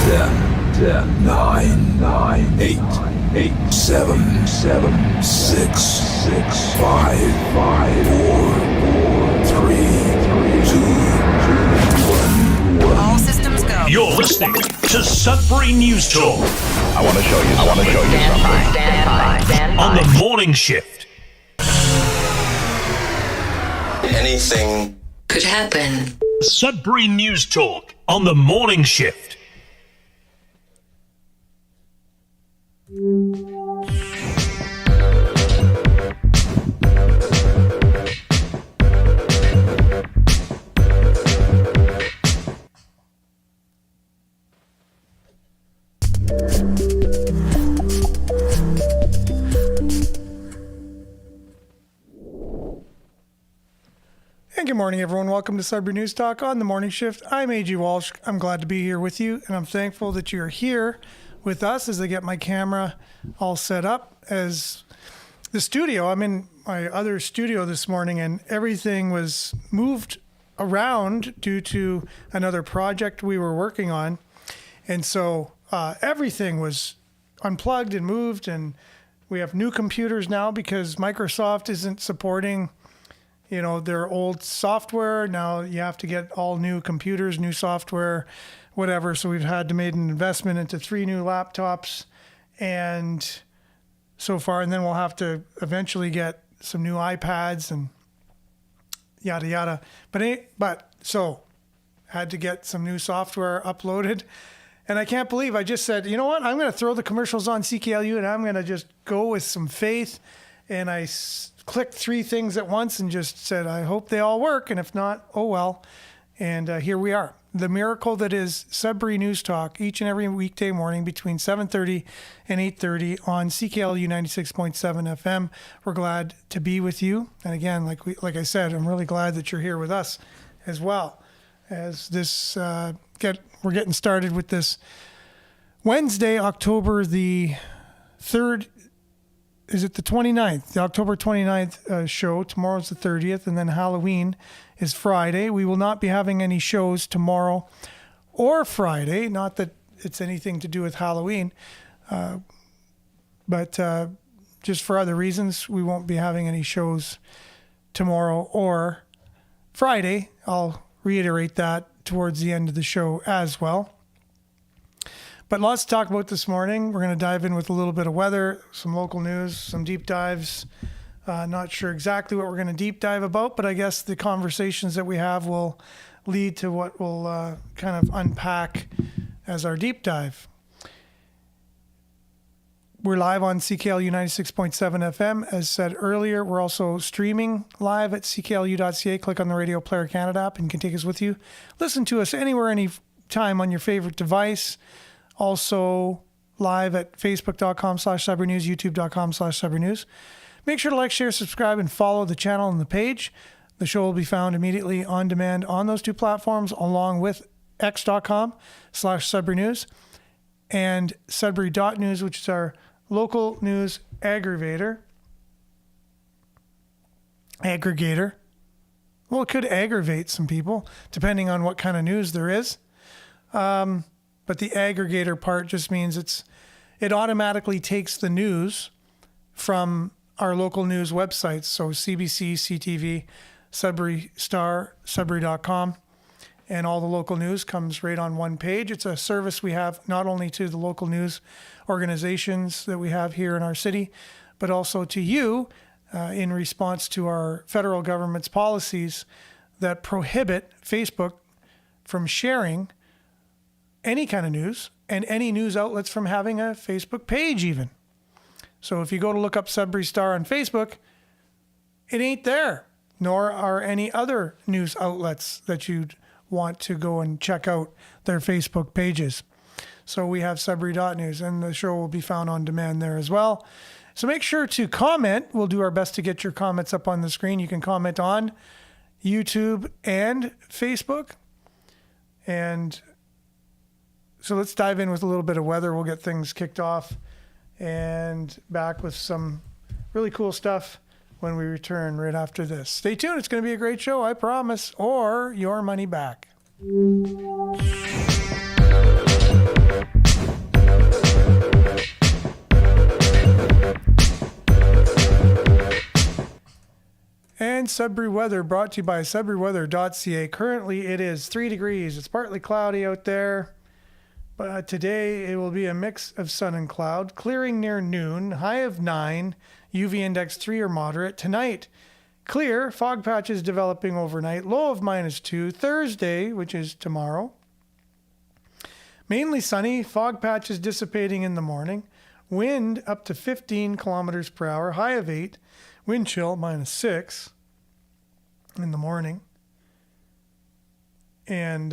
10, 9, 8, 7, 6, 5, 4, 3, 2, 1. All systems go. You're listening to Sudbury News Talk. I want to show you something. Stand by. On the morning shift. Anything Could happen. Sudbury News Talk on the morning shift. And good morning, everyone. Welcome to Sudbury News Talk on the morning shift. I'm A.G. Walsh. I'm glad to be here with you, and I'm thankful that you're here with us as I get my camera all set up. As the studio, I'm in my other studio this morning, and everything was moved around due to another project we were working on. And so everything was unplugged and moved, and we have new computers now because Microsoft isn't supporting their old software. Now you have to get all new computers, new software, whatever. So we've had to make an investment into 3 new laptops and so far. And then we'll have to eventually get some new iPads and yada, yada. But so had to get some new software uploaded. And I can't believe I just said, you know what? I'm going to throw the commercials on CKLU and I'm going to just go with some faith. And I clicked 3 things at once and just said, I hope they all work. And if not, oh well. And here we are. The miracle that is Sudbury News Talk each and every weekday morning between 7:30 and 8:30 on CKLU 96.7 FM. We're glad to be with you. And again, like I said, I'm really glad that you're here with us as well. As this we're getting started with this Wednesday, October the 3rd. Is it the 29th? The October 29th show. Tomorrow's the 30th, and then Halloween is Friday. We will not be having any shows tomorrow or Friday. Not that it's anything to do with Halloween, but just for other reasons, we won't be having any shows tomorrow or Friday. I'll reiterate that towards the end of the show as well. But lots to talk about this morning. We're going to dive in with a little bit of weather, some local news, some deep dives. Not sure exactly what we're going to deep dive about, but I guess the conversations that we have will lead to what we'll kind of unpack as our deep dive. We're live on CKLU 96.7 FM. As said earlier, we're also streaming live at cklu.ca. Click on the Radio Player Canada app and you can take us with you. Listen to us anywhere, anytime on your favorite device. Also live at facebook.com/Sudbury News, youtube.com/Sudbury News. Make sure to like, share, subscribe, and follow the channel and the page. The show will be found immediately on demand on those 2 platforms, along with x.com/Sudbury News and Sudbury.news, which is our local news aggregator. Well, it could aggravate some people, depending on what kind of news there is. But the aggregator part just means it automatically takes the news from our local news websites. So CBC, CTV, Sudbury Star, Sudbury.com, and all the local news comes right on one page. It's a service we have not only to the local news organizations that we have here in our city, but also to you in response to our federal government's policies that prohibit Facebook from sharing any kind of news and any news outlets from having a Facebook page even. So if you go to look up Sudbury Star on Facebook, it ain't there, nor are any other news outlets that you'd want to go and check out their Facebook pages. So we have Sudbury.news, and the show will be found on demand there as well. So make sure to comment. We'll do our best to get your comments up on the screen. You can comment on YouTube and Facebook. And so let's dive in with a little bit of weather. We'll get things kicked off and back with some really cool stuff when we return right after this. Stay tuned. It's going to be a great show, I promise, or your money back. Sudbury weather brought to you by sudburyweather.ca. Currently, it is 3 degrees. It's partly cloudy out there. But today, it will be a mix of sun and cloud. Clearing near noon. High of 9. UV index 3 or moderate. Tonight, clear. Fog patches developing overnight. Low of -2. Thursday, which is tomorrow. Mainly sunny. Fog patches dissipating in the morning. Wind up to 15 kilometers per hour. High of 8. Wind chill -6 in the morning. And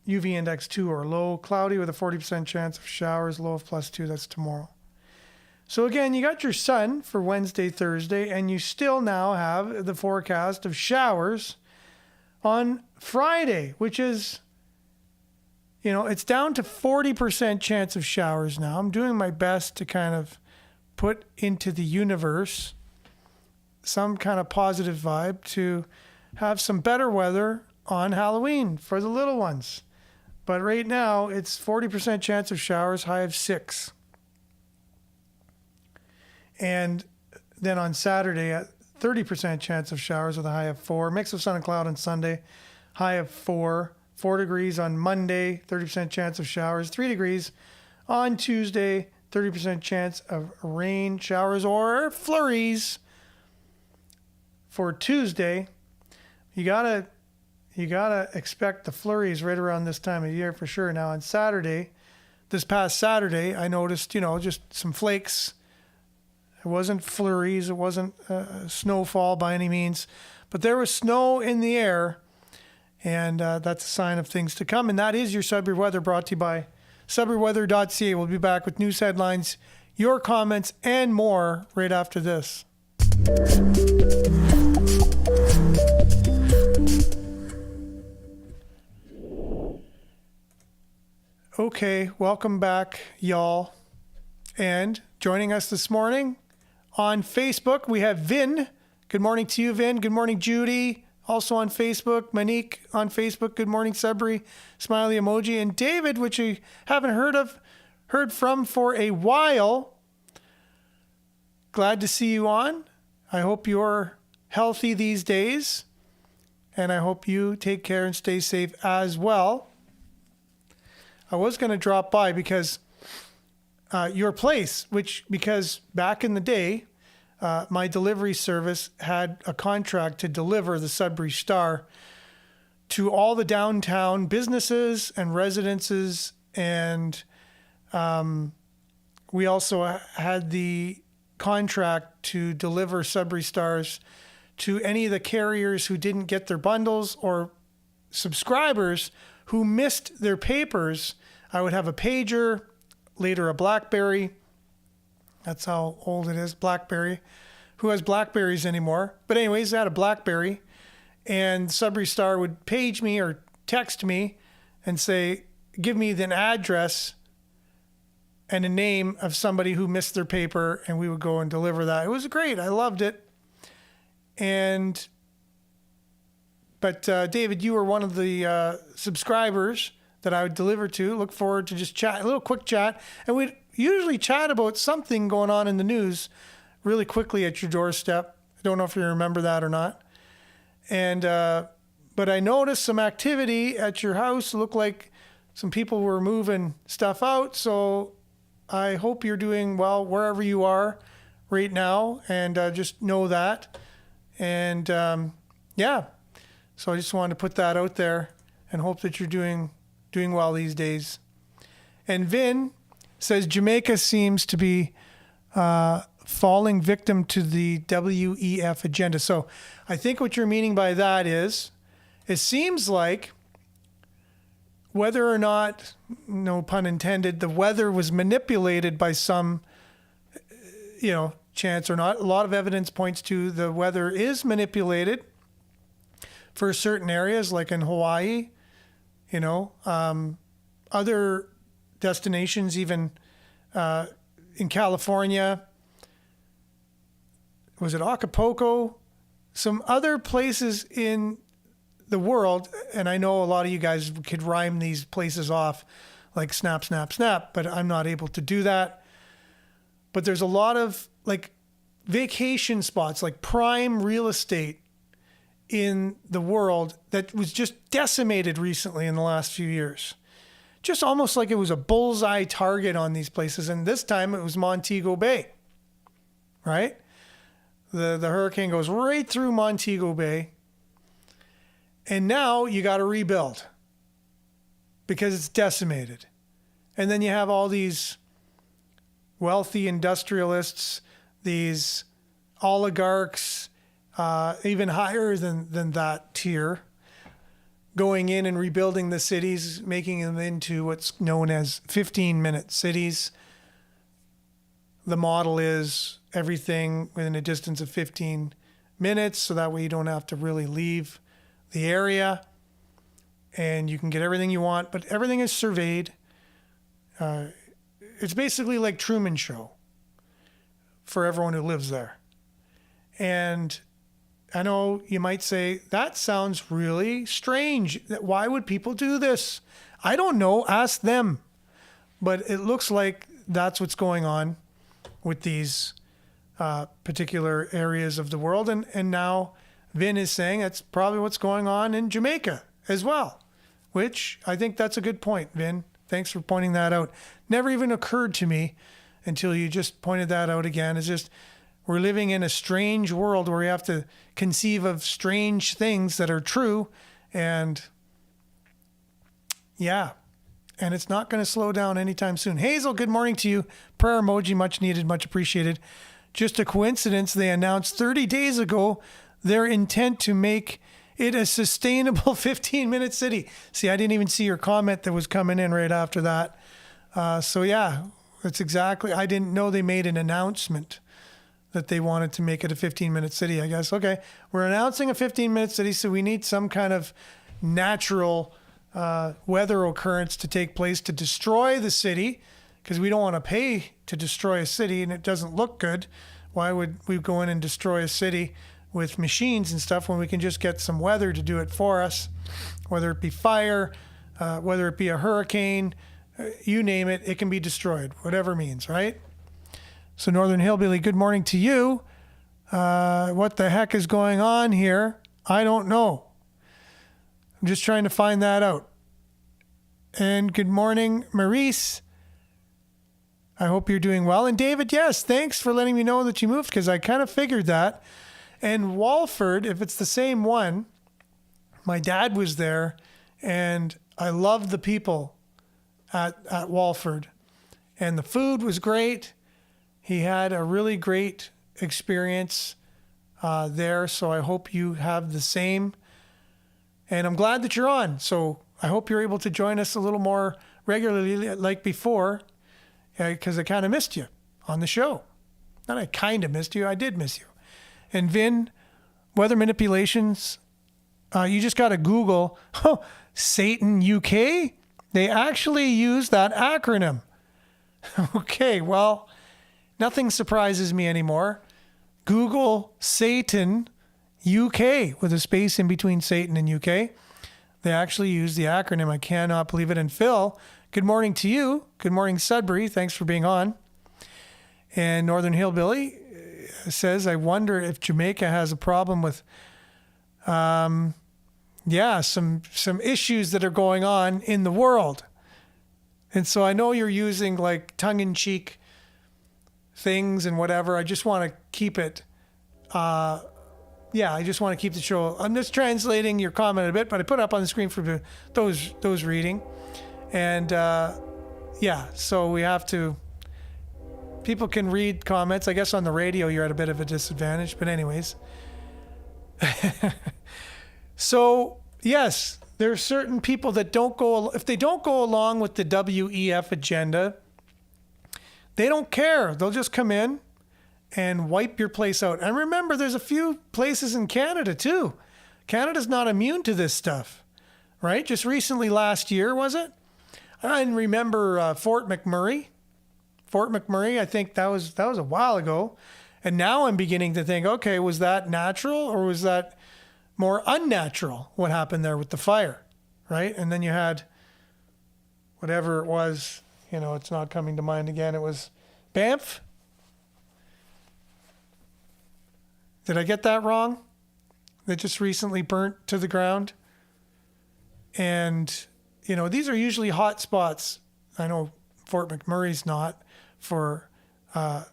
UV index 2 or low. Cloudy with a 40% chance of showers. Low of +2. That's tomorrow. So again, you got your sun for Wednesday, Thursday, and you still now have the forecast of showers on Friday, which is, it's down to 40% chance of showers now. I'm doing my best to kind of put into the universe some kind of positive vibe to have some better weather on Halloween for the little ones. But right now, it's 40% chance of showers, high of 6. And then on Saturday, at 30% chance of showers with a high of 4. Mix of sun and cloud on Sunday, high of 4. 4 degrees on Monday, 30% chance of showers. 3 degrees on Tuesday, 30% chance of rain, showers, or flurries. For Tuesday, you gotta expect the flurries right around this time of year for sure. Now on Saturday, this past Saturday, I noticed, just some flakes. It wasn't flurries, it wasn't snowfall by any means, but there was snow in the air, and that's a sign of things to come. And that is your Sudbury weather, brought to you by sudburyweather.ca. We'll be back with news headlines, your comments, and more right after this. Okay, welcome back, y'all. And joining us this morning on Facebook, we have Vin. Good morning to you, Vin. Good morning, Judy. Also on Facebook, Monique on Facebook. Good morning, Sudbury. Smiley emoji. And David, which you haven't heard from for a while. Glad to see you on. I hope you're healthy these days. And I hope you take care and stay safe as well. I was going to drop by because your place, because back in the day, my delivery service had a contract to deliver the Sudbury Star to all the downtown businesses and residences. And we also had the contract to deliver Sudbury Stars to any of the carriers who didn't get their bundles or subscribers who missed their papers. I would have a pager, later a BlackBerry. That's how old it is, BlackBerry. Who has BlackBerries anymore? But anyways, I had a BlackBerry, and Sudbury Star would page me or text me and say, give me an address and a name of somebody who missed their paper, and we would go and deliver that. It was great. I loved it. But David, you were one of the subscribers that I would deliver to. Look forward to just a little quick chat. And we'd usually chat about something going on in the news really quickly at your doorstep. I don't know if you remember that or not. And but I noticed some activity at your house. It looked like some people were moving stuff out. So I hope you're doing well wherever you are right now. And just know that. And yeah. So I just wanted to put that out there and hope that you're doing well these days. And Vin says Jamaica seems to be falling victim to the WEF agenda. So I think what you're meaning by that is, it seems like whether or not, no pun intended, the weather was manipulated by some, chance or not. A lot of evidence points to the weather is manipulated for certain areas, like in Hawaii, other destinations, even in California. Was it Acapulco? Some other places in the world, and I know a lot of you guys could rhyme these places off like snap, snap, snap, but I'm not able to do that. But there's a lot of vacation spots, like prime real estate in the world that was just decimated recently in the last few years. Just almost like it was a bullseye target on these places. And this time it was Montego Bay, right? The hurricane goes right through Montego Bay. And now you got to rebuild because it's decimated. And then you have all these wealthy industrialists, these oligarchs, even higher than that tier, going in and rebuilding the cities, making them into what's known as 15-minute cities. The model is everything within a distance of 15 minutes, so that way you don't have to really leave the area, and you can get everything you want, but everything is surveyed. It's basically like Truman Show for everyone who lives there. And I know you might say, that sounds really strange. Why would people do this? I don't know. Ask them. But it looks like that's what's going on with these particular areas of the world. And now Vin is saying that's probably what's going on in Jamaica as well, which I think that's a good point, Vin. Thanks for pointing that out. Never even occurred to me until you just pointed that out again. It's just, we're living in a strange world where we have to conceive of strange things that are true. And yeah, and it's not going to slow down anytime soon. Hazel, good morning to you. Prayer emoji, much needed, much appreciated. Just a coincidence, they announced 30 days ago their intent to make it a sustainable 15-minute city. See, I didn't even see your comment that was coming in right after that. So yeah, that's exactly, I didn't know they made an announcement that they wanted to make it a 15-minute city, I guess. Okay, we're announcing a 15-minute city, so we need some kind of natural weather occurrence to take place to destroy the city, because we don't want to pay to destroy a city and it doesn't look good. Why would we go in and destroy a city with machines and stuff when we can just get some weather to do it for us, whether it be fire, whether it be a hurricane, you name it, it can be destroyed, whatever means, right? So Northern Hillbilly, good morning to you. What the heck is going on here? I don't know. I'm just trying to find that out. And good morning, Maurice. I hope you're doing well. And David, yes, thanks for letting me know that you moved, because I kind of figured that. And Walford, if it's the same one, my dad was there, and I loved the people at Walford. And the food was great. He had a really great experience there, so I hope you have the same. And I'm glad that you're on. So I hope you're able to join us a little more regularly like before, because I kind of missed you on the show. Not I kind of missed you, I did miss you. And Vin, weather manipulations, you just got to Google Satan UK. They actually use that acronym. Okay, well, nothing surprises me anymore. Google Satan UK with a space in between Satan and UK. They actually use the acronym. I cannot believe it. And Phil, good morning to you. Good morning, Sudbury. Thanks for being on. And Northern Hillbilly says, I wonder if Jamaica has a problem with, some issues that are going on in the world. And so I know you're using like tongue-in-cheek things and whatever. I just want to keep it, I just want to keep the show. I'm just translating your comment a bit, but I put it up on the screen for those reading. And so we have to, people can read comments. I guess on the radio you're at a bit of a disadvantage, but anyways. So yes, there are certain people that if they don't go along with the WEF agenda, they don't care. They'll just come in and wipe your place out. And remember, there's a few places in Canada too. Canada's not immune to this stuff, right? Just recently, last year, was it? I remember Fort McMurray. Fort McMurray, I think that was a while ago. And now I'm beginning to think, okay, was that natural or was that more unnatural, what happened there with the fire, right? And then you had whatever it was, it's not coming to mind again. It was Banff. Did I get that wrong? That just recently burnt to the ground. And, you know, these are usually hot spots. I know Fort McMurray's not a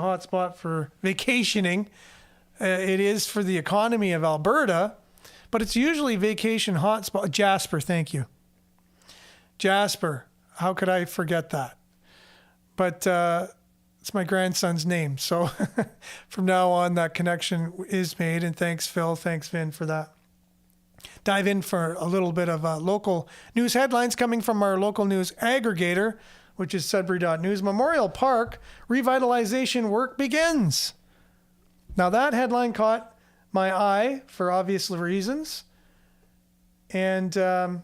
hot spot for vacationing. It is for the economy of Alberta, but it's usually vacation hotspot. Jasper, thank you. Jasper, how could I forget that? But it's my grandson's name. So from now on, that connection is made. And thanks, Phil. Thanks, Vin, for that. Dive in for a little bit of local news headlines coming from our local news aggregator, which is Sudbury.news. Memorial Park revitalization work begins. Now that headline caught my eye for obvious reasons. And I'm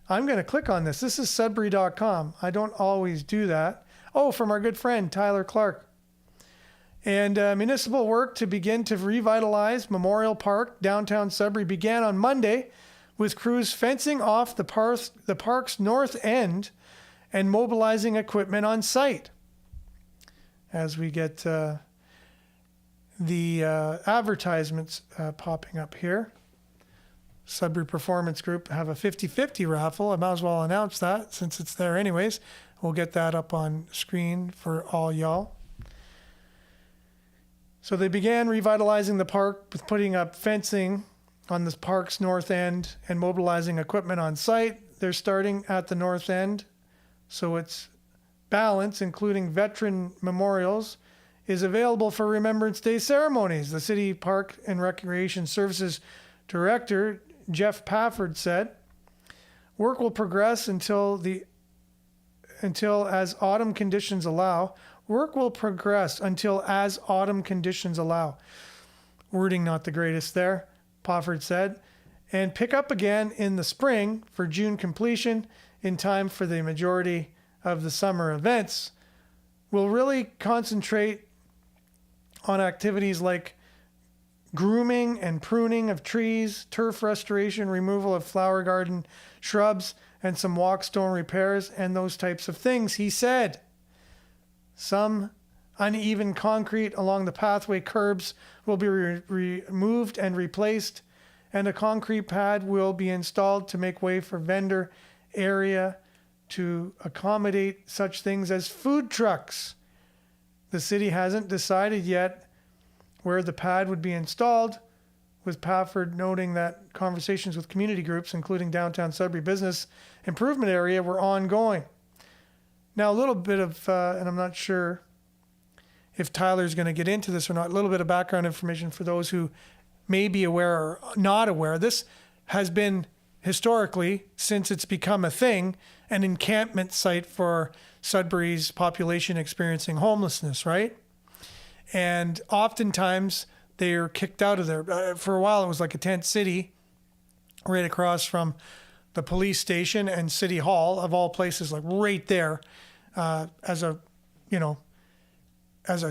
going to click on this. This is Sudbury.com. I don't always do that. Oh, from our good friend, Tyler Clark. And municipal work to begin to revitalize Memorial Park, downtown Sudbury, began on Monday with crews fencing off the park's north end and mobilizing equipment on site. As we get the advertisements popping up here. Sudbury Performance Group have a 50-50 raffle. I might as well announce that since it's there anyways. We'll get that up on screen for all y'all. So they began revitalizing the park with putting up fencing on the park's north end and mobilizing equipment on site. They're starting at the north end, so it's balance, including veteran memorials, is available for Remembrance Day ceremonies. The City Park and Recreation Services Director, Jeff Pafford, said, work will progress until as autumn conditions allow. Work will progress until as autumn conditions allow. Wording not the greatest there, Pafford said. And pick up again in the spring for June completion in time for the majority of the summer events. We'll really concentrate on activities like grooming and pruning of trees, turf restoration, removal of flower garden shrubs, and some walkstone repairs and those types of things, he said. Some uneven concrete along the pathway curbs will be removed and replaced, and a concrete pad will be installed to make way for vendor area to accommodate such things as food trucks. The city hasn't decided yet where the pad would be installed, with Pafford noting that conversations with community groups, including downtown Sudbury Business Improvement Area, were ongoing. Now, a little bit of, and I'm not sure if Tyler's going to get into this or not, a little bit of background information for those who may be aware or not aware. This has been historically, since it's become a thing, an encampment site for Sudbury's population experiencing homelessness, right? And oftentimes they are kicked out of there. For a while, it was like a tent city right across from the police station and City Hall, of all places, like right there, as a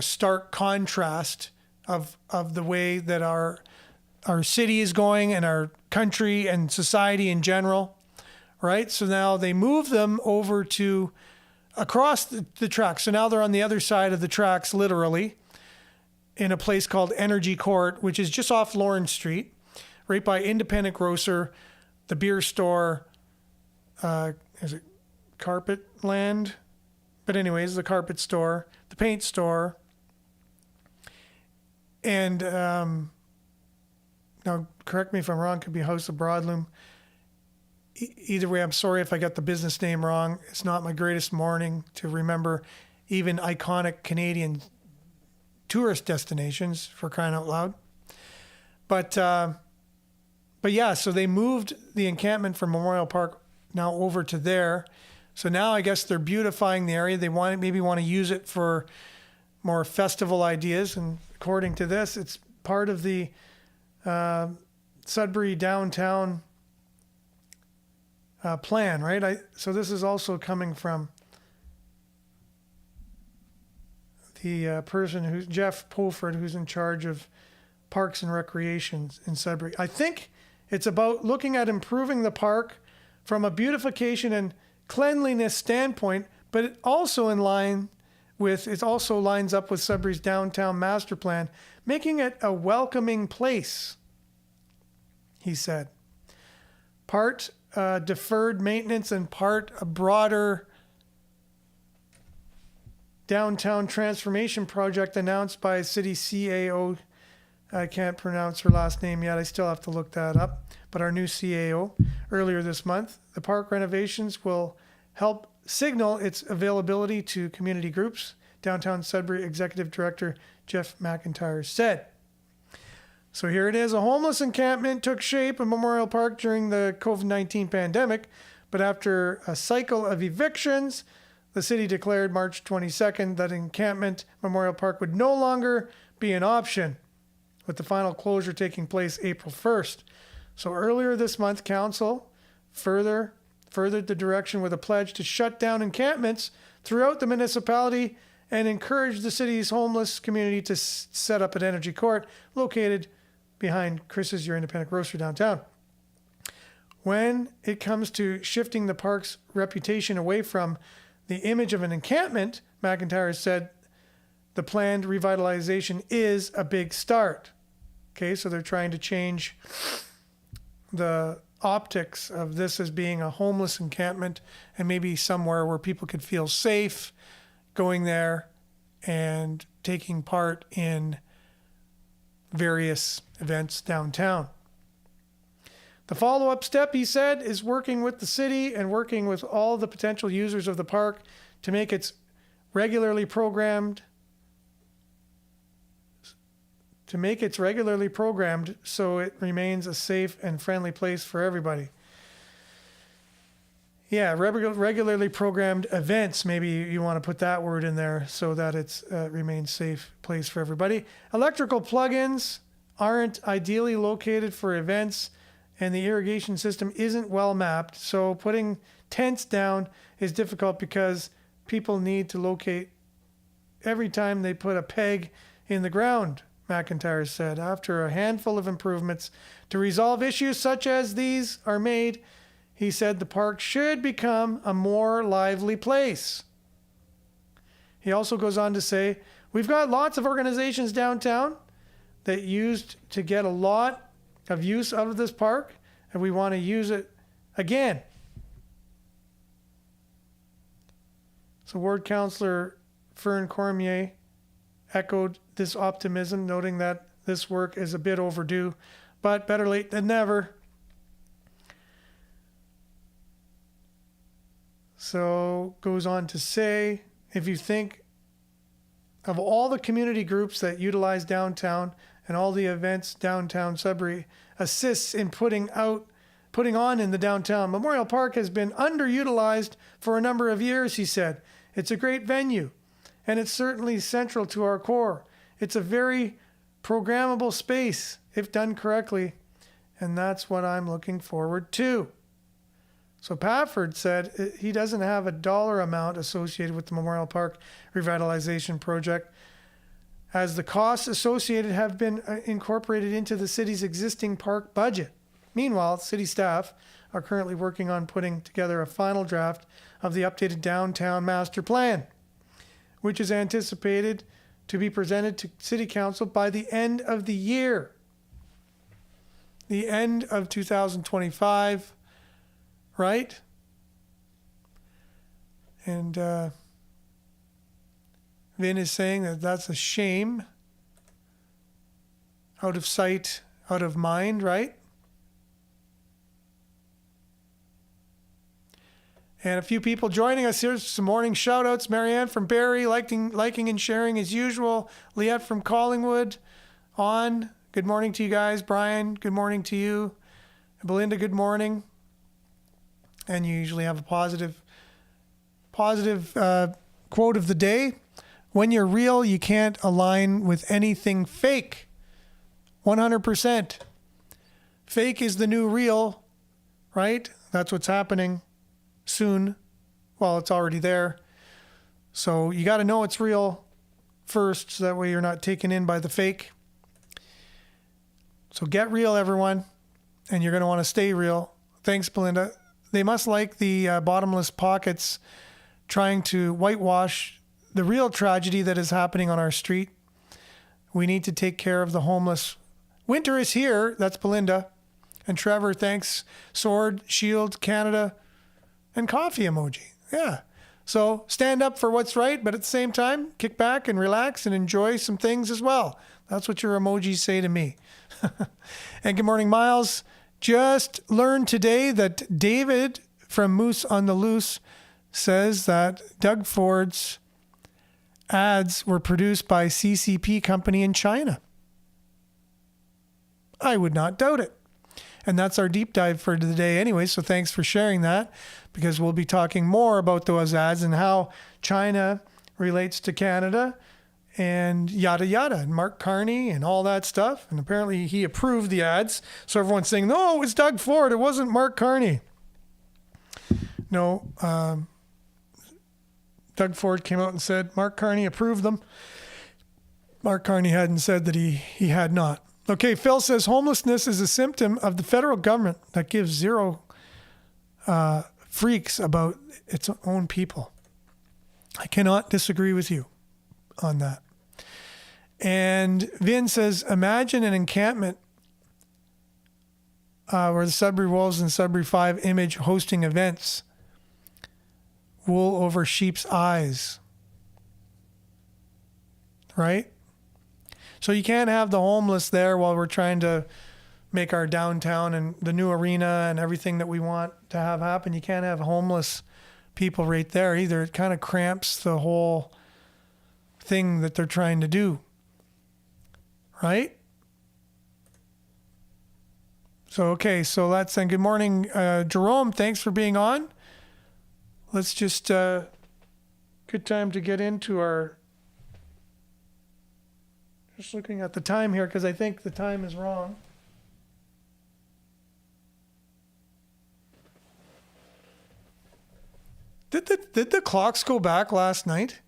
stark contrast of the way that our city is going and our country and society in general, right? So now they move them over to across the tracks. So now they're on the other side of the tracks, literally, in a place called Energy Court, which is just off Lawrence Street, right by Independent Grocer, the beer store, is it Carpet Land? But anyways, the carpet store, the paint store, and now correct me if I'm wrong, could be House of Broadloom. Either way, I'm sorry if I got the business name wrong. It's not my greatest morning to remember even iconic Canadian tourist destinations, for crying out loud. But yeah, so they moved the encampment from Memorial Park now over to there. So now I guess they're beautifying the area. They maybe want to use it for more festival ideas. And according to this, it's part of the Sudbury downtown plan, right? So this is also coming from the person who's Jeff Pulford, who's in charge of Parks and Recreation in Sudbury. I think it's about looking at improving the park from a beautification and cleanliness standpoint, but also in line it also lines up with Sudbury's downtown master plan, making it a welcoming place, he said. Part deferred maintenance and part a broader downtown transformation project announced by city CAO. I can't pronounce her last name yet. I still have to look that up. But our new CAO earlier this month, the park renovations will help signal its availability to community groups, Downtown Sudbury Executive Director Jeff McIntyre said. So here it is. A homeless encampment took shape in Memorial Park during the COVID-19 pandemic, but after a cycle of evictions, the city declared March 22nd that encampment Memorial Park would no longer be an option, with the final closure taking place April 1st. So earlier this month, Council furthered the direction with a pledge to shut down encampments throughout the municipality and encourage the city's homeless community to set up an energy court located behind Chris's Your Independent Grocery downtown. When it comes to shifting the park's reputation away from the image of an encampment, McIntyre said the planned revitalization is a big start. Okay, so they're trying to change the optics of this as being a homeless encampment and maybe somewhere where people could feel safe going there and taking part in various events downtown. The follow-up step, he said, is working with the city and working with all the potential users of the park to make it regularly programmed so it remains a safe and friendly place for everybody. Yeah, regularly programmed events, maybe you want to put that word in there so that it remains safe place for everybody. Electrical plugins aren't ideally located for events, and the irrigation system isn't well mapped, so putting tents down is difficult because people need to locate every time they put a peg in the ground, McIntyre said. After a handful of improvements to resolve issues such as these are made, he said the park should become a more lively place. He also goes on to say, we've got lots of organizations downtown that used to get a lot of use out of this park, and we want to use it again. So Ward Councillor Fern Cormier echoed this optimism, noting that this work is a bit overdue, but better late than never. So goes on to say, if you think of all the community groups that utilize downtown and all the events downtown Sudbury assists in putting on in the downtown, Memorial Park has been underutilized for a number of years, he said. It's a great venue, and it's certainly central to our core. It's a very programmable space if done correctly, and that's what I'm looking forward to. So Pafford said he doesn't have a dollar amount associated with the Memorial Park revitalization project, as the costs associated have been incorporated into the city's existing park budget. Meanwhile, city staff are currently working on putting together a final draft of the updated downtown master plan, which is anticipated to be presented to City Council by the end of the year. The end of 2025, right? And Vin is saying that that's a shame. Out of sight, out of mind, right? And a few people joining us here. Some morning shout-outs. Marianne from Barrie, liking and sharing as usual. Liette from Collingwood. On. Good morning to you guys. Brian, good morning to you. Belinda, good morning. And you usually have a positive quote of the day. When you're real, you can't align with anything fake. 100%. Fake is the new real, right? That's what's happening soon. Well, it's already there. So you got to know it's real first, so that way you're not taken in by the fake. So get real, everyone. And you're going to want to stay real. Thanks, Belinda. They must like the bottomless pockets trying to whitewash the real tragedy that is happening on our street. We need to take care of the homeless. Winter is here. That's Belinda. And Trevor, thanks. Sword, shield, Canada, and coffee emoji. Yeah. So stand up for what's right, but at the same time, kick back and relax and enjoy some things as well. That's what your emojis say to me. And good morning, Miles. Just learned today that David from Moose on the Loose says that Doug Ford's ads were produced by CCP company in China. I would not doubt it. And that's our deep dive for the day anyway, so thanks for sharing that, because we'll be talking more about those ads and how China relates to Canada and yada yada, and Mark Carney and all that stuff. And apparently he approved the ads. So everyone's saying, no, it was Doug Ford, it wasn't Mark Carney. No, Doug Ford came out and said Mark Carney approved them. Mark Carney hadn't said that he had not. Okay, Phil says homelessness is a symptom of the federal government that gives zero freaks about its own people. I cannot disagree with you on that. And Vin says, imagine an encampment where the Sudbury Wolves and Sudbury 5 Image hosting events. Wool over sheep's eyes. Right? So you can't have the homeless there while we're trying to make our downtown and the new arena and everything that we want to have happen. You can't have homeless people right there either. It kind of cramps the whole thing that they're trying to do. Right? So, okay, so let's say good morning, Jerome. Thanks for being on. Let's just, good time to get into our, just looking at the time here because I think the time is wrong. Did the clocks go back last night?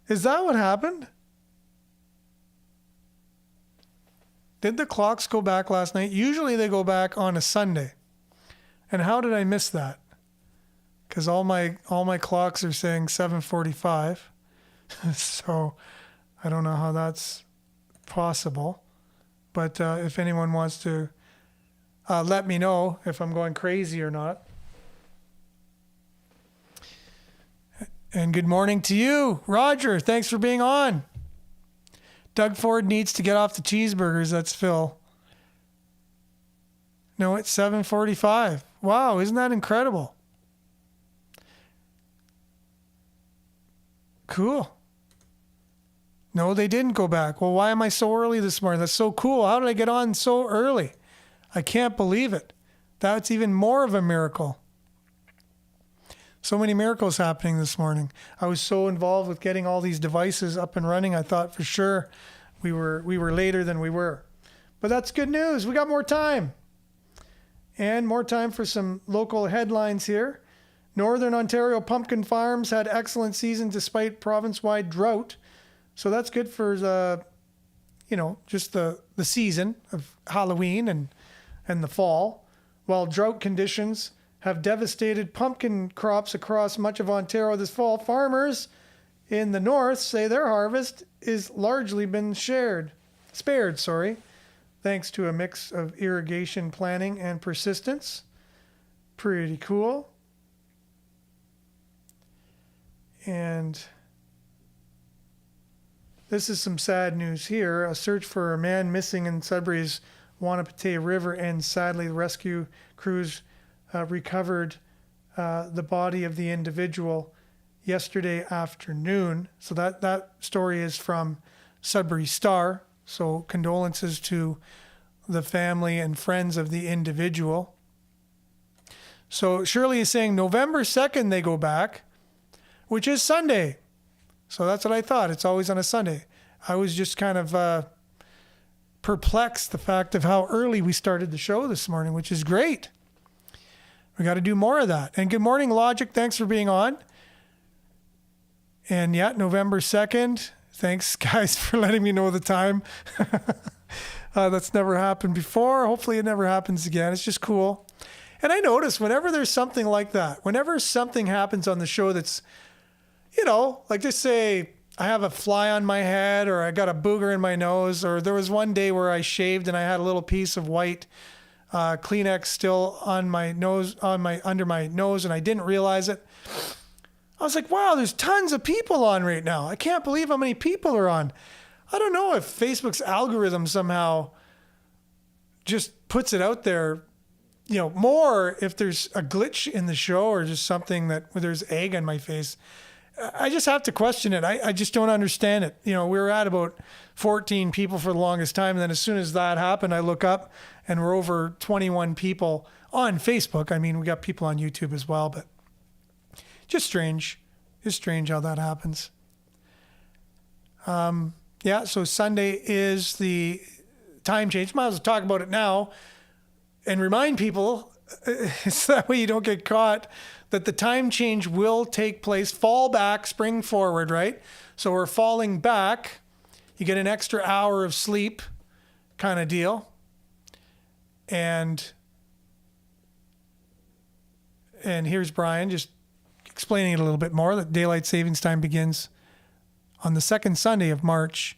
Is that what happened? Did the clocks go back last night? Usually they go back on a Sunday. And how did I miss that? Because all my clocks are saying 7:45. So I don't know how that's possible. But if anyone wants to let me know if I'm going crazy or not. And good morning to you, Roger. Thanks for being on. Doug Ford needs to get off the cheeseburgers. That's Phil. No, it's 7:45. Wow, isn't that incredible? Cool. No, they didn't go back. Well, why am I so early this morning? That's so cool. How did I get on so early? I can't believe it. That's even more of a miracle. So many miracles happening this morning. I was so involved with getting all these devices up and running. I thought for sure we were later than we were. But that's good news. We got more time. And more time for some local headlines here. Northern Ontario pumpkin farms had excellent season despite province-wide drought. So that's good for just the season of Halloween and the fall. While drought conditions have devastated pumpkin crops across much of Ontario this fall, farmers in the north say their harvest is largely been spared, thanks to a mix of irrigation planning and persistence. Pretty cool. And this is some sad news here. A search for a man missing in Sudbury's Wanapitei River ends sadly. Rescue crews recovered the body of the individual yesterday afternoon. So that story is from Sudbury Star. So condolences to the family and friends of the individual. So Shirley is saying November 2nd they go back, which is Sunday. So that's what I thought. It's always on a Sunday. I was just kind of perplexed the fact of how early we started the show this morning, which is great. We got to do more of that. And good morning, Logic. Thanks for being on. And yeah, November 2nd. Thanks, guys, for letting me know the time. That's never happened before. Hopefully it never happens again. It's just cool. And I notice whenever there's something like that, whenever something happens on the show that's like just say I have a fly on my head or I got a booger in my nose, or there was one day where I shaved and I had a little piece of white Kleenex still on my nose, under my nose, and I didn't realize it. I was like, wow, there's tons of people on right now. I can't believe how many people are on. I don't know if Facebook's algorithm somehow just puts it out there, more if there's a glitch in the show or just something where there's egg on my face. I just have to question it. I just don't understand it. We were at about 14 people for the longest time. And then as soon as that happened, I look up and we're over 21 people on Facebook. I mean, we got people on YouTube as well, but just strange. It's strange how that happens. So Sunday is the time change. Might as well talk about it now and remind people, so that way you don't get caught, that the time change will take place, fall back, spring forward, right? So we're falling back. You get an extra hour of sleep kind of deal. And here's Brian just explaining it a little bit more, that daylight savings time begins on the second Sunday of March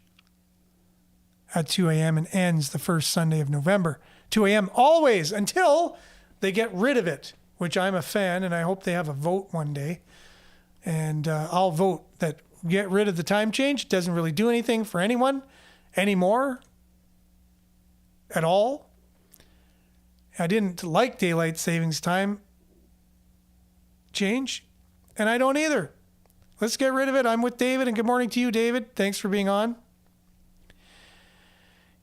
at 2 a.m. and ends the first Sunday of November. 2 a.m. always, until they get rid of it, which I'm a fan, and I hope they have a vote one day. And I'll vote that get rid of the time change. It doesn't really do anything for anyone anymore at all. I didn't like daylight savings time change, and I don't either. Let's get rid of it. I'm with David, and good morning to you, David. Thanks for being on.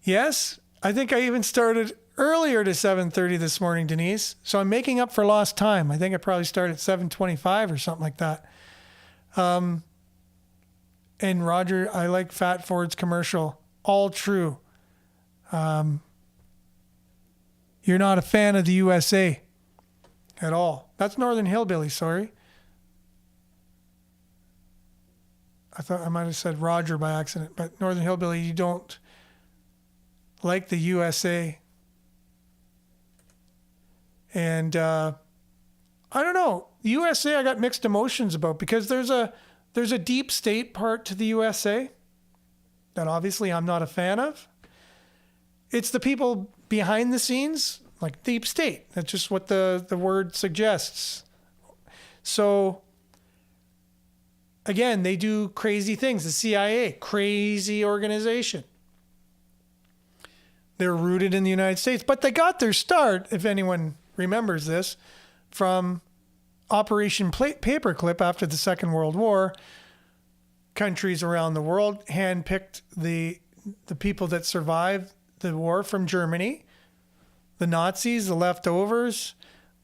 Yes, I think I even started earlier to 7:30 this morning, Denise. So I'm making up for lost time. I think I probably started at 7:25 or something like that. And Roger, I like Fat Ford's commercial. All true. You're not a fan of the USA at all. That's Northern Hillbilly, sorry. I thought I might have said Roger by accident, but Northern Hillbilly, you don't like the USA. And I don't know. The USA I got mixed emotions about, because there's a deep state part to the USA that obviously I'm not a fan of. It's the people behind the scenes, like deep state. That's just what the word suggests. So again, they do crazy things. The CIA, crazy organization. They're rooted in the United States, but they got their start, if anyone remembers this, from Operation Paperclip after the Second World War. Countries around the world handpicked the people that survived the war from Germany, the Nazis, the leftovers,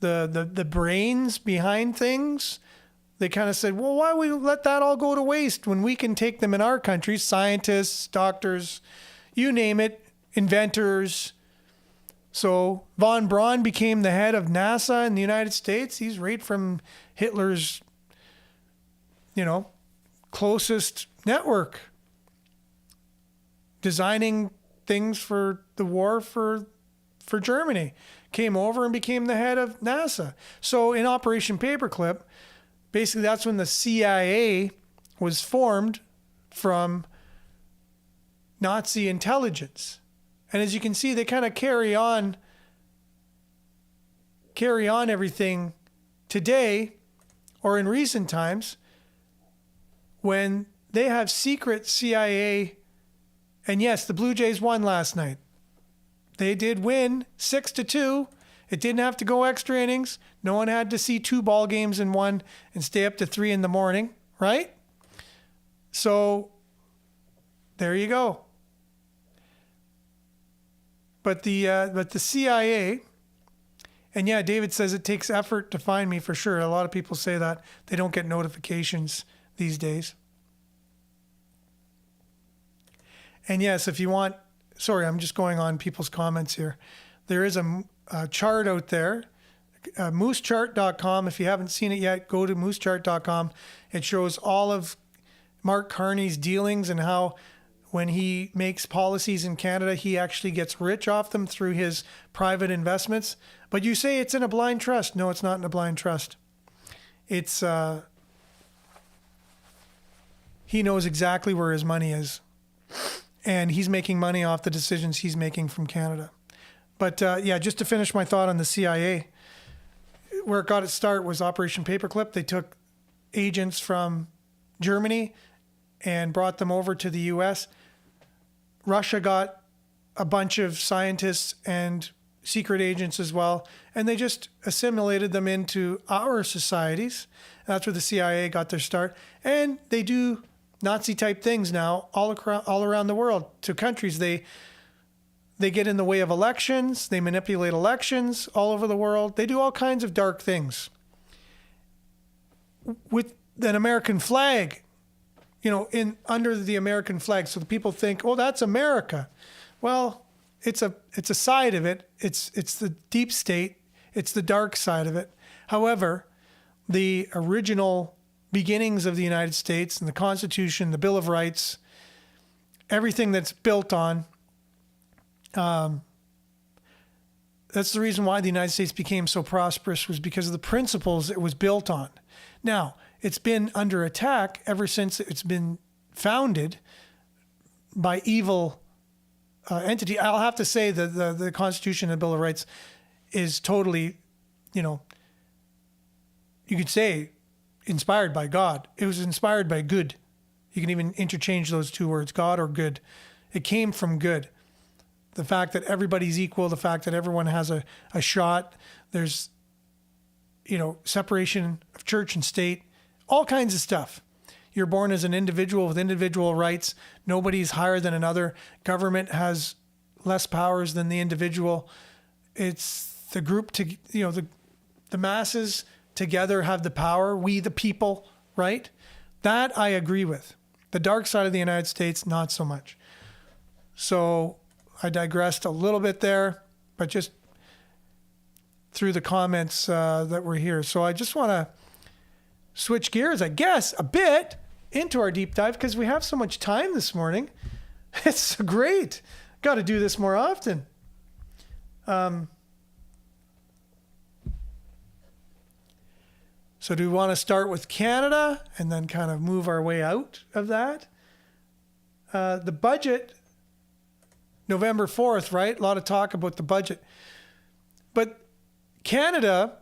the brains behind things. They kind of said, well, why we let that all go to waste when we can take them in our country? Scientists, doctors, you name it, inventors. So von Braun became the head of NASA in the United States. He's right from Hitler's, closest network, designing things for the war for Germany. Came over and became the head of NASA. So in Operation Paperclip, basically that's when the CIA was formed from Nazi intelligence. And as you can see, they kind of carry on everything today, or in recent times, when they have secret CIA. And yes, the Blue Jays won last night. They did win 6-2. It didn't have to go extra innings. No one had to see 2 ball games in one and stay up to 3 in the morning, right? So there you go. But the CIA, and yeah, David says it takes effort to find me for sure. A lot of people say that. They don't get notifications these days. And yes, if you want, sorry, I'm just going on people's comments here. There is a chart out there, moosechart.com. If you haven't seen it yet, go to moosechart.com. It shows all of Mark Carney's dealings and how when he makes policies in Canada, he actually gets rich off them through his private investments. But you say it's in a blind trust. No, it's not in a blind trust. It's he knows exactly where his money is. And he's making money off the decisions he's making from Canada. But yeah, just to finish my thought on the CIA, where it got its start was Operation Paperclip. They took agents from Germany and brought them over to the US. Russia got a bunch of scientists and secret agents as well, and they just assimilated them into our societies. That's where the CIA got their start. And they do Nazi-type things now all around the world to countries. They get in the way of elections. They manipulate elections all over the world. They do all kinds of dark things. With an American flag, under the American flag, so the people think, oh, that's America. Well, it's a side of it. It's the deep state. It's the dark side of it. However, the original beginnings of the United States and the Constitution, the Bill of Rights, everything that's built on, that's the reason why the United States became so prosperous, was because of the principles it was built on. Now, it's been under attack ever since it's been founded by evil entity. I'll have to say that the Constitution and Bill of Rights is totally, you could say inspired by God. It was inspired by good. You can even interchange those two words, God or good. It came from good. The fact that everybody's equal, the fact that everyone has a shot, there's, separation of church and state, all kinds of stuff. You're born as an individual with individual rights. Nobody's higher than another. Government has less powers than the individual. It's the group the masses together have the power. We, the people, right? That I agree with. The dark side of the United States, not so much. So I digressed a little bit there, but just through the comments that were here. So I just want to switch gears, I guess, a bit into our deep dive because we have so much time this morning. It's great. Got to do this more often. So do we want to start with Canada and then kind of move our way out of that? The budget, November 4th, right? A lot of talk about the budget. But Canada,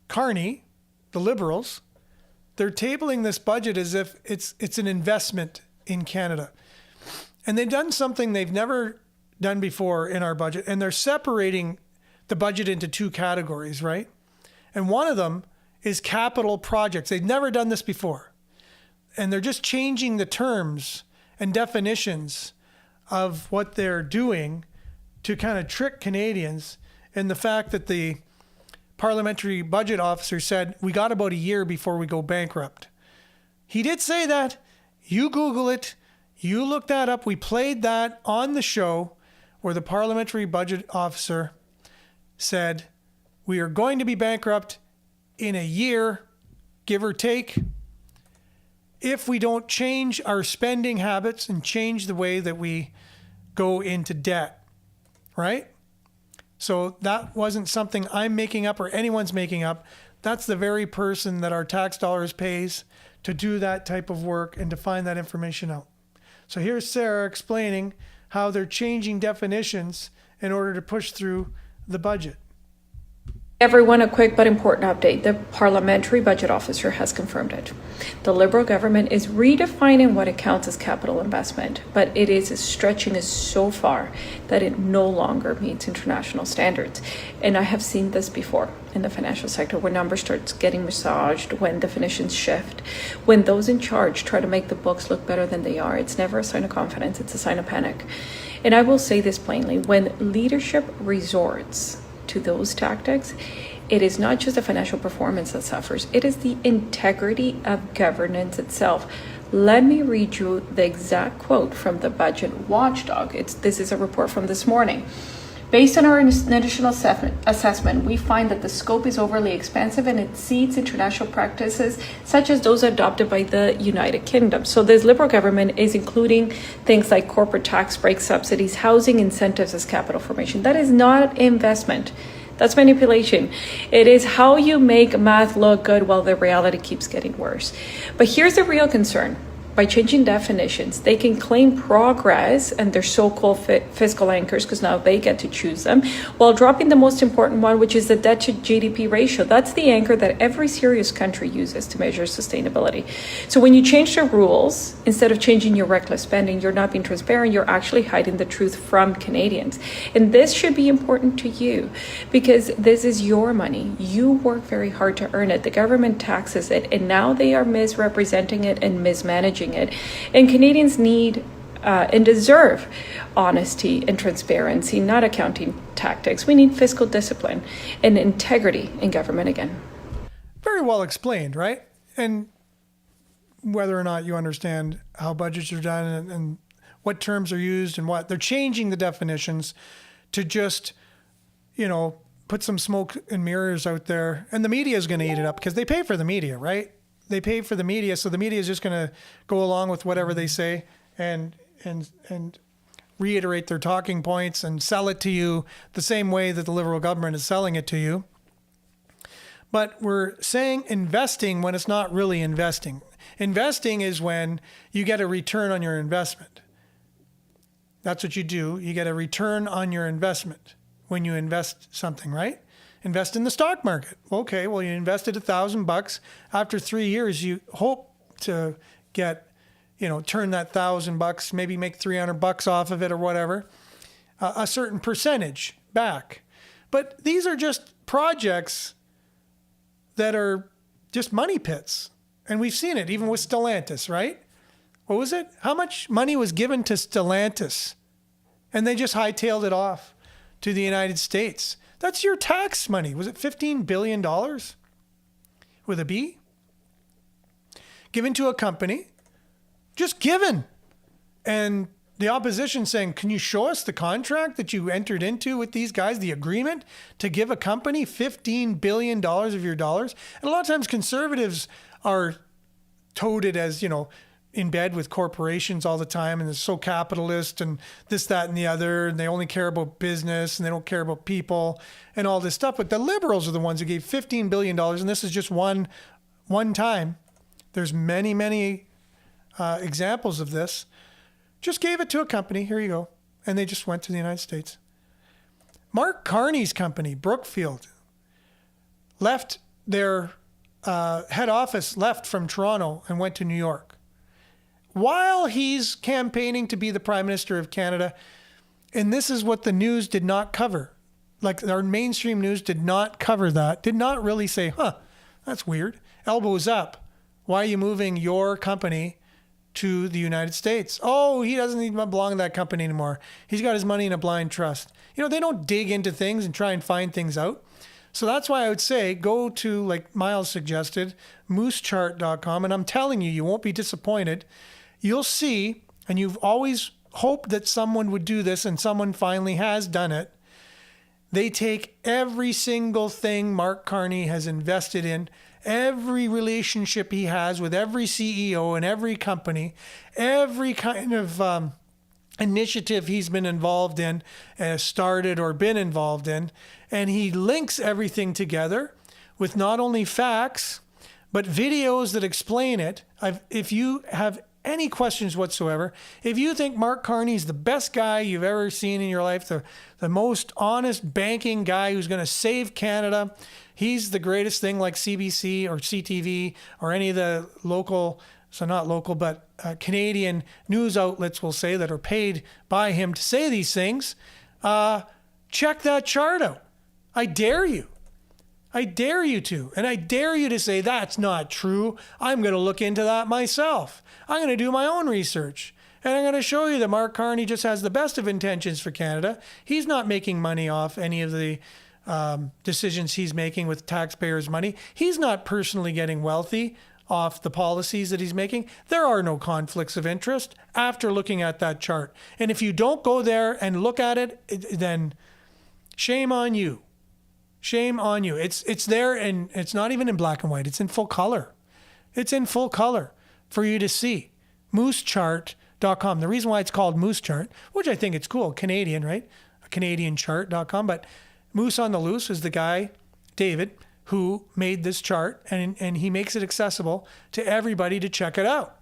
Carney, the Liberals, they're tabling this budget as if it's an investment in Canada. And they've done something they've never done before in our budget, and they're separating the budget into two categories, right? And one of them is capital projects. They've never done this before. And they're just changing the terms and definitions of what they're doing to kind of trick Canadians. And the fact that the parliamentary budget officer said, we got about a year before we go bankrupt. He did say that. You Google it. You look that up. We played that on the show where the parliamentary budget officer said, we are going to be bankrupt in a year, give or take, if we don't change our spending habits and change the way that we go into debt, right? So that wasn't something I'm making up or anyone's making up. That's the very person that our tax dollars pays to do that type of work and to find that information out. So here's Sarah explaining how they're changing definitions in order to push through the budget. Everyone, a quick but important update. The parliamentary budget officer has confirmed it. The Liberal government is redefining what it counts as capital investment, but it is stretching it so far that it no longer meets international standards. And I have seen this before in the financial sector where numbers start getting massaged, when definitions shift, when those in charge try to make the books look better than they are. It's never a sign of confidence, it's a sign of panic. And I will say this plainly, when leadership resorts to those tactics, it is not just the financial performance that suffers, it is the integrity of governance itself. Let me read you the exact quote from the budget watchdog. This is a report from this morning. Based on our initial assessment, we find that the scope is overly expansive and exceeds international practices, such as those adopted by the United Kingdom. So this Liberal government is including things like corporate tax breaks, subsidies, housing incentives as capital formation. That is not investment. That's manipulation. It is how you make math look good while the reality keeps getting worse. But here's the real concern. By changing definitions, they can claim progress and their so-called fiscal anchors, because now they get to choose them, while dropping the most important one, which is the debt to GDP ratio. That's the anchor that every serious country uses to measure sustainability. So when you change the rules, instead of changing your reckless spending, you're not being transparent, you're actually hiding the truth from Canadians. And this should be important to you because this is your money. You work very hard to earn it. The government taxes it, and now they are misrepresenting it and mismanaging it. And Canadians need and deserve honesty and transparency, not accounting tactics. We need fiscal discipline and integrity in government again. Very well explained, right? And whether or not you understand how budgets are done and what terms are used and what, they're changing the definitions to just, put some smoke and mirrors out there. And the media is going to eat it up because they pay for the media, right? They pay for the media, so the media is just going to go along with whatever they say and reiterate their talking points and sell it to you the same way that the Liberal government is selling it to you. But we're saying investing when it's not really investing. Investing is when you get a return on your investment. That's what you do. You get a return on your investment when you invest something, right? Invest in the stock market. Okay, well, you invested $1,000. After 3 years, you hope to get, turn that $1,000, maybe make $300 off of it or whatever, a certain percentage back. But these are just projects that are just money pits. And we've seen it even with Stellantis, right? What was it? How much money was given to Stellantis? And they just hightailed it off to the United States. That's your tax money. Was it $15 billion with a B? Given to a company. Just given. And the opposition saying, can you show us the contract that you entered into with these guys, the agreement to give a company $15 billion of your dollars? And a lot of times conservatives are touted as, in bed with corporations all the time and they're so capitalist and this, that, and the other, and they only care about business and they don't care about people and all this stuff. But the Liberals are the ones who gave $15 billion, and this is just one time. There's many, many examples of this. Just gave it to a company. Here you go. And they just went to the United States. Mark Carney's company, Brookfield, left their head office, left from Toronto and went to New York. While he's campaigning to be the Prime Minister of Canada, and this is what the news did not cover. Like our mainstream news did not cover that, did not really say, that's weird. Elbows up. Why are you moving your company to the United States? Oh, he doesn't even belong to that company anymore. He's got his money in a blind trust. They don't dig into things and try and find things out. So that's why I would say go to, like Miles suggested, moosechart.com. And I'm telling you, you won't be disappointed. You'll see, and you've always hoped that someone would do this, and someone finally has done it. They take every single thing Mark Carney has invested in, every relationship he has with every CEO and every company, every kind of initiative he's been involved in, started or been involved in, and he links everything together with not only facts, but videos that explain it. If you have any questions whatsoever, if you think Mark Carney is the best guy you've ever seen in your life, the most honest banking guy who's going to save Canada, he's the greatest thing, like CBC or CTV or any of the local, so not local, but Canadian news outlets will say that are paid by him to say these things, check that chart out. I dare you. I dare you to. And I dare you to say, that's not true. I'm going to look into that myself. I'm going to do my own research. And I'm going to show you that Mark Carney just has the best of intentions for Canada. He's not making money off any of the decisions he's making with taxpayers' money. He's not personally getting wealthy off the policies that he's making. There are no conflicts of interest after looking at that chart. And if you don't go there and look at it, then shame on you. Shame on you. It's there, and it's not even in black and white. It's in full color. It's in full color for you to see. Moosechart.com. The reason why it's called Moose Chart, which I think it's cool, Canadian, right? Canadianchart.com. But Moose on the Loose is the guy, David, who made this chart, and he makes it accessible to everybody to check it out.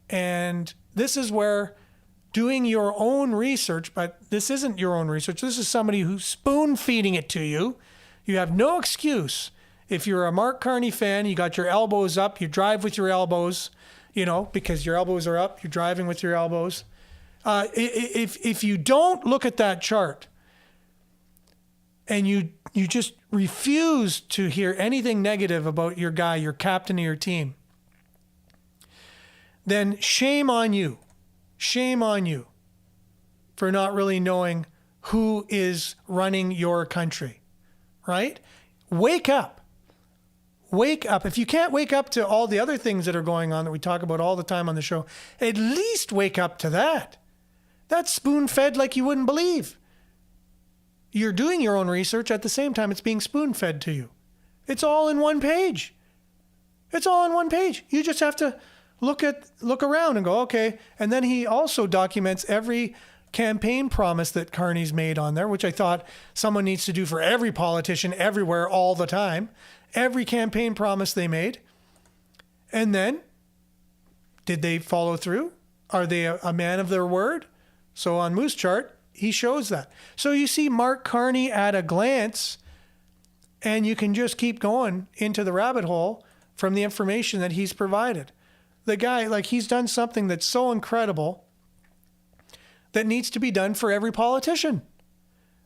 And this is where doing your own research, but this isn't your own research. This is somebody who's spoon feeding it to you. You have no excuse. If you're a Mark Carney fan, you got your elbows up, you drive with your elbows, because your elbows are up, you're driving with your elbows. If you don't look at that chart and you just refuse to hear anything negative about your guy, your captain of your team, then shame on you. Shame on you for not really knowing who is running your country, right? Wake up. Wake up. If you can't wake up to all the other things that are going on that we talk about all the time on the show, at least wake up to that. That's spoon-fed like you wouldn't believe. You're doing your own research at the same time it's being spoon-fed to you. It's all in one page. It's all in one page. You just have to look around and go, okay. And then he also documents every campaign promise that Carney's made on there, which I thought someone needs to do for every politician everywhere all the time. Every campaign promise they made. And then, did they follow through? Are they a man of their word? So on Moose Chart, he shows that. So you see Mark Carney at a glance, and you can just keep going into the rabbit hole from the information that he's provided. The guy, he's done something that's so incredible that needs to be done for every politician.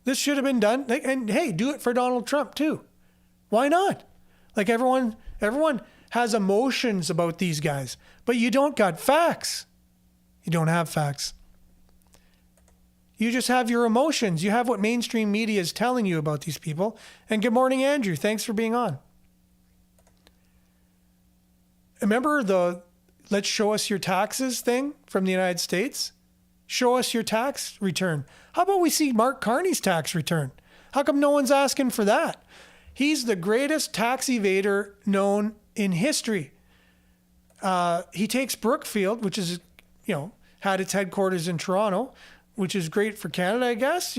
This should have been done, and hey, do it for Donald Trump too. Why not? Everyone has emotions about these guys, but you don't got facts. You don't have facts. You just have your emotions. You have what mainstream media is telling you about these people. And good morning, Andrew. Thanks for being on. Remember the let's show us your taxes thing from the United States? Show us your tax return. How about we see Mark Carney's tax return? How come no one's asking for that? He's the greatest tax evader known in history. He takes Brookfield, which is, had its headquarters in Toronto, which is great for Canada, I guess,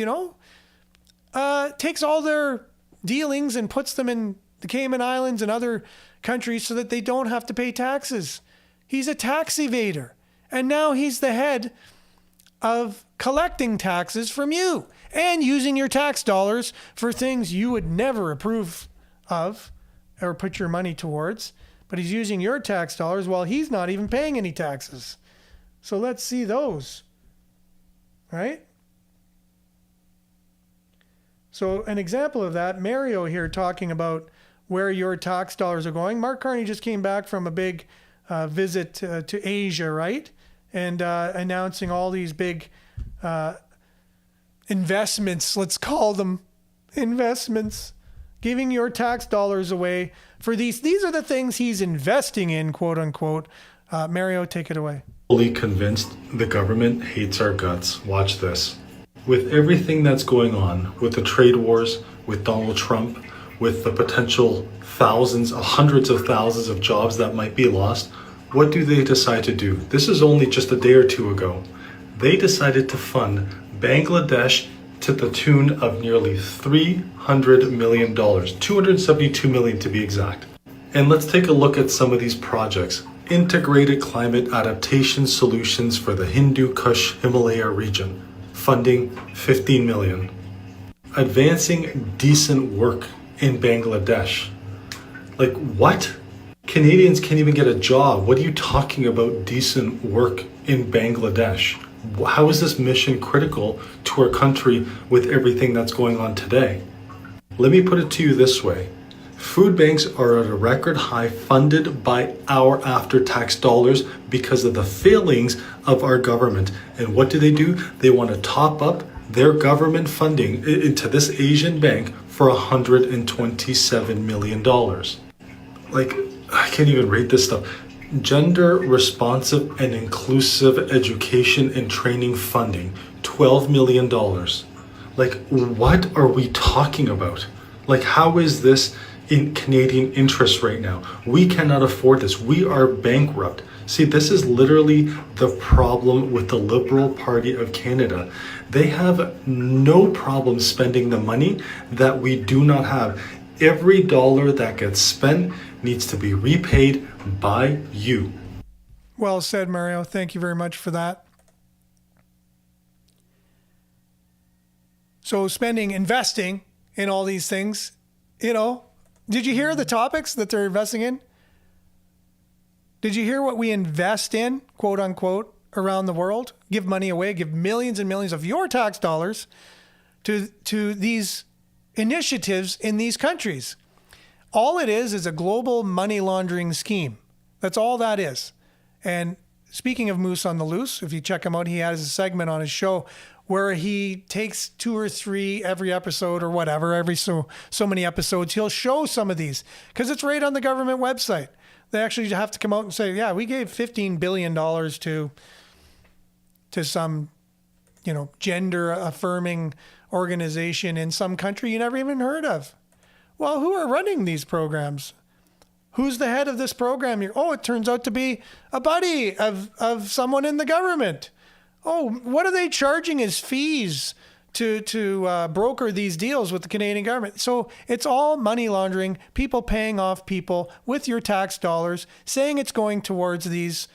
takes all their dealings and puts them in the Cayman Islands and other countries so that they don't have to pay taxes. He's a tax evader. And now he's the head of collecting taxes from you and using your tax dollars for things you would never approve of or put your money towards. But he's using your tax dollars while he's not even paying any taxes. So let's see those. Right? So an example of that, Mario here talking about where your tax dollars are going. Mark Carney just came back from a big visit to Asia, right? And announcing all these big investments, let's call them investments, giving your tax dollars away for these. These are the things he's investing in, quote unquote. Mario, take it away. Fully convinced the government hates our guts. Watch this. With everything that's going on, with the trade wars, with Donald Trump, with the potential thousands, hundreds of thousands of jobs that might be lost, what do they decide to do? This is only just a day or two ago. They decided to fund Bangladesh to the tune of nearly $300 million, $272 million to be exact. And let's take a look at some of these projects. Integrated Climate Adaptation Solutions for the Hindu Kush Himalaya region, funding $15 million. Advancing decent work in Bangladesh. What? Canadians can't even get a job. What are you talking about decent work in Bangladesh? How is this mission critical to our country with everything that's going on today? Let me put it to you this way. Food banks are at a record high funded by our after-tax dollars because of the failings of our government. And what do? They want to top up their government funding into this Asian bank for $127 million. I can't even read this stuff. Gender responsive and inclusive education and training funding, $12 million. What are we talking about? How is this in Canadian interest right now? We cannot afford this. We are bankrupt. See, this is literally the problem with the Liberal Party of Canada. They have no problem spending the money that we do not have. Every dollar that gets spent needs to be repaid by you. Well said, Mario. Thank you very much for that. So investing in all these things, did you hear the topics that they're investing in? Did you hear what we invest in, quote unquote, around the world? Give money away, give millions and millions of your tax dollars to these initiatives in these countries. All it is a global money laundering scheme. That's all that is. And speaking of Moose on the Loose, if you check him out, he has a segment on his show where he takes 2 or 3 every episode or whatever, every so many episodes, he'll show some of these because it's right on the government website. They actually have to come out and say, yeah, we gave $15 billion to some, gender affirming organization in some country you never even heard of. Well, who are running these programs? Who's the head of this program? It turns out to be a buddy of someone in the government. Oh, what are they charging as fees to broker these deals with the Canadian government? So it's all money laundering, people paying off people with your tax dollars, saying it's going towards these.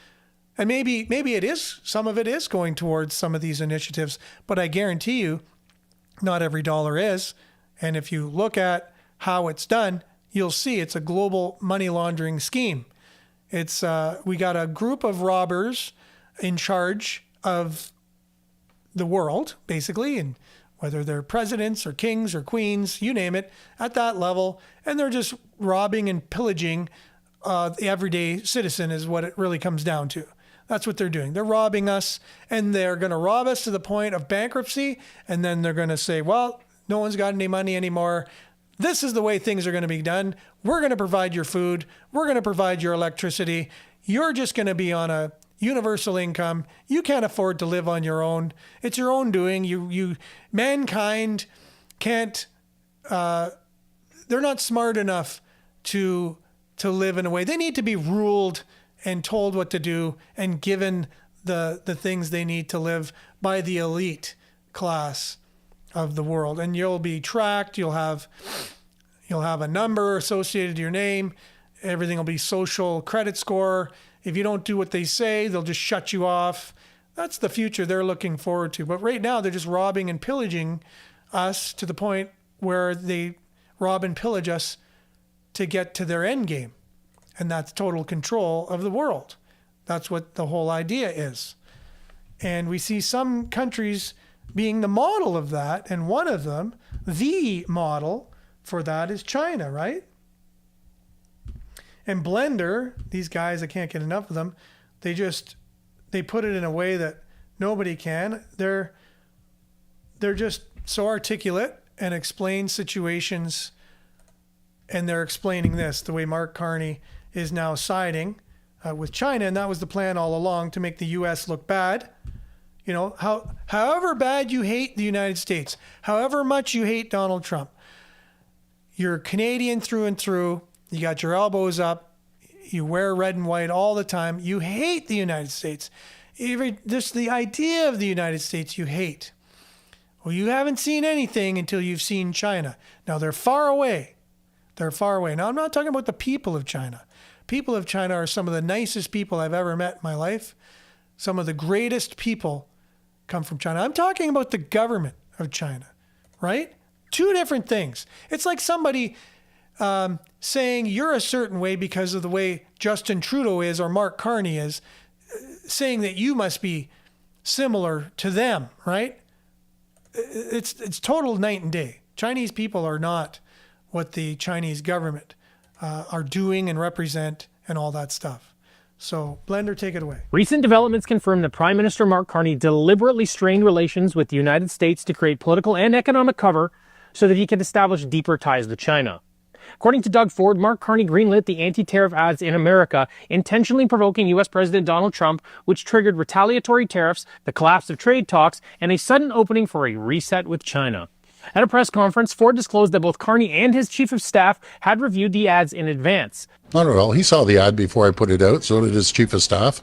And maybe it is, some of it is going towards some of these initiatives, but I guarantee you not every dollar is. And if you look at how it's done, you'll see it's a global money laundering scheme. It's we got a group of robbers in charge of the world, basically, and whether they're presidents or kings or queens, you name it, at that level, and they're just robbing and pillaging the everyday citizen is what it really comes down to. That's what they're doing. They're robbing us, and they're going to rob us to the point of bankruptcy, and then they're going to say, well, no one's got any money anymore. This is the way things are going to be done. We're going to provide your food. We're going to provide your electricity. You're just going to be on a universal income. You can't afford to live on your own. It's your own doing. Mankind can't, they're not smart enough to live in a way. They need to be ruled and told what to do and given the things they need to live by the elite class of the world. And you'll be tracked. You'll have a number associated to your name. Everything will be social credit score. If you don't do what they say, they'll just shut you off. That's the future they're looking forward to. But right now, they're just robbing and pillaging us to the point where they rob and pillage us to get to their end game. And that's total control of the world. That's what the whole idea is. And we see some countries being the model of that. And one of them, the model for that, is China, right? And Blender, these guys, I can't get enough of them. They put it in a way that nobody can. They're just so articulate and explain situations. And they're explaining this, the way Mark Carney is now siding with China. And that was the plan all along, to make the U.S. look bad. However bad you hate the United States, however much you hate Donald Trump, you're Canadian through and through. You got your elbows up. You wear red and white all the time. You hate the United States. Just the idea of the United States you hate. Well, you haven't seen anything until you've seen China. Now, they're far away. They're far away. Now, I'm not talking about the people of China. People of China are some of the nicest people I've ever met in my life. Some of the greatest people come from China. I'm talking about the government of China, right? Two different things. It's like somebody saying you're a certain way because of the way Justin Trudeau is or Mark Carney is, saying that you must be similar to them, right? It's total night and day. Chinese people are not what the Chinese government are doing and represent and all that stuff. So, Blender, take it away. Recent developments confirm that Prime Minister Mark Carney deliberately strained relations with the United States to create political and economic cover so that he could establish deeper ties with China. According to Doug Ford, Mark Carney greenlit the anti-tariff ads in America, intentionally provoking U.S. President Donald Trump, which triggered retaliatory tariffs, the collapse of trade talks, and a sudden opening for a reset with China. At a press conference, Ford disclosed that both Carney and his chief of staff had reviewed the ads in advance. Not at all. He saw the ad before I put it out, so did his chief of staff.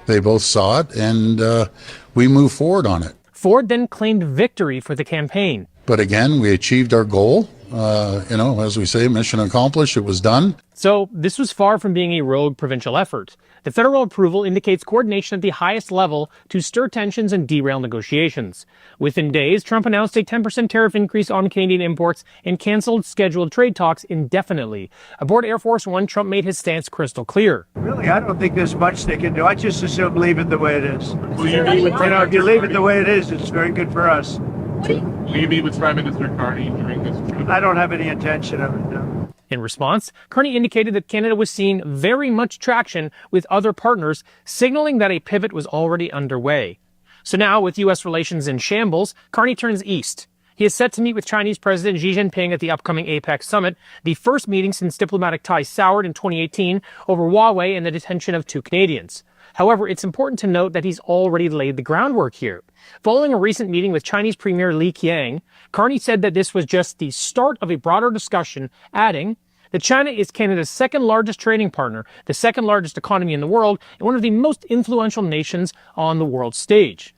They both saw it, and we moved forward on it. Ford then claimed victory for the campaign. But again, we achieved our goal. As we say, mission accomplished. It was done. So this was far from being a rogue provincial effort. The federal approval indicates coordination at the highest level to stir tensions and derail negotiations. Within days, Trump announced a 10% tariff increase on Canadian imports and canceled scheduled trade talks indefinitely. Aboard Air Force One, Trump made his stance crystal clear. Really, I don't think there's much they can do. I just assume leave it the way it is. Will you meet with if you leave it the way it is, it's very good for us. Will you meet with Prime Minister Carney during this trip? I don't have any intention of it, no. In response, Carney indicated that Canada was seeing very much traction with other partners, signaling that a pivot was already underway. So now, with U.S. relations in shambles, Carney turns east. He is set to meet with Chinese President Xi Jinping at the upcoming APEC summit, the first meeting since diplomatic ties soured in 2018 over Huawei and the detention of 2 Canadians. However, it's important to note that he's already laid the groundwork here. Following a recent meeting with Chinese Premier Li Qiang, Carney said that this was just the start of a broader discussion, adding that China is Canada's second largest trading partner, the second largest economy in the world, and one of the most influential nations on the world stage.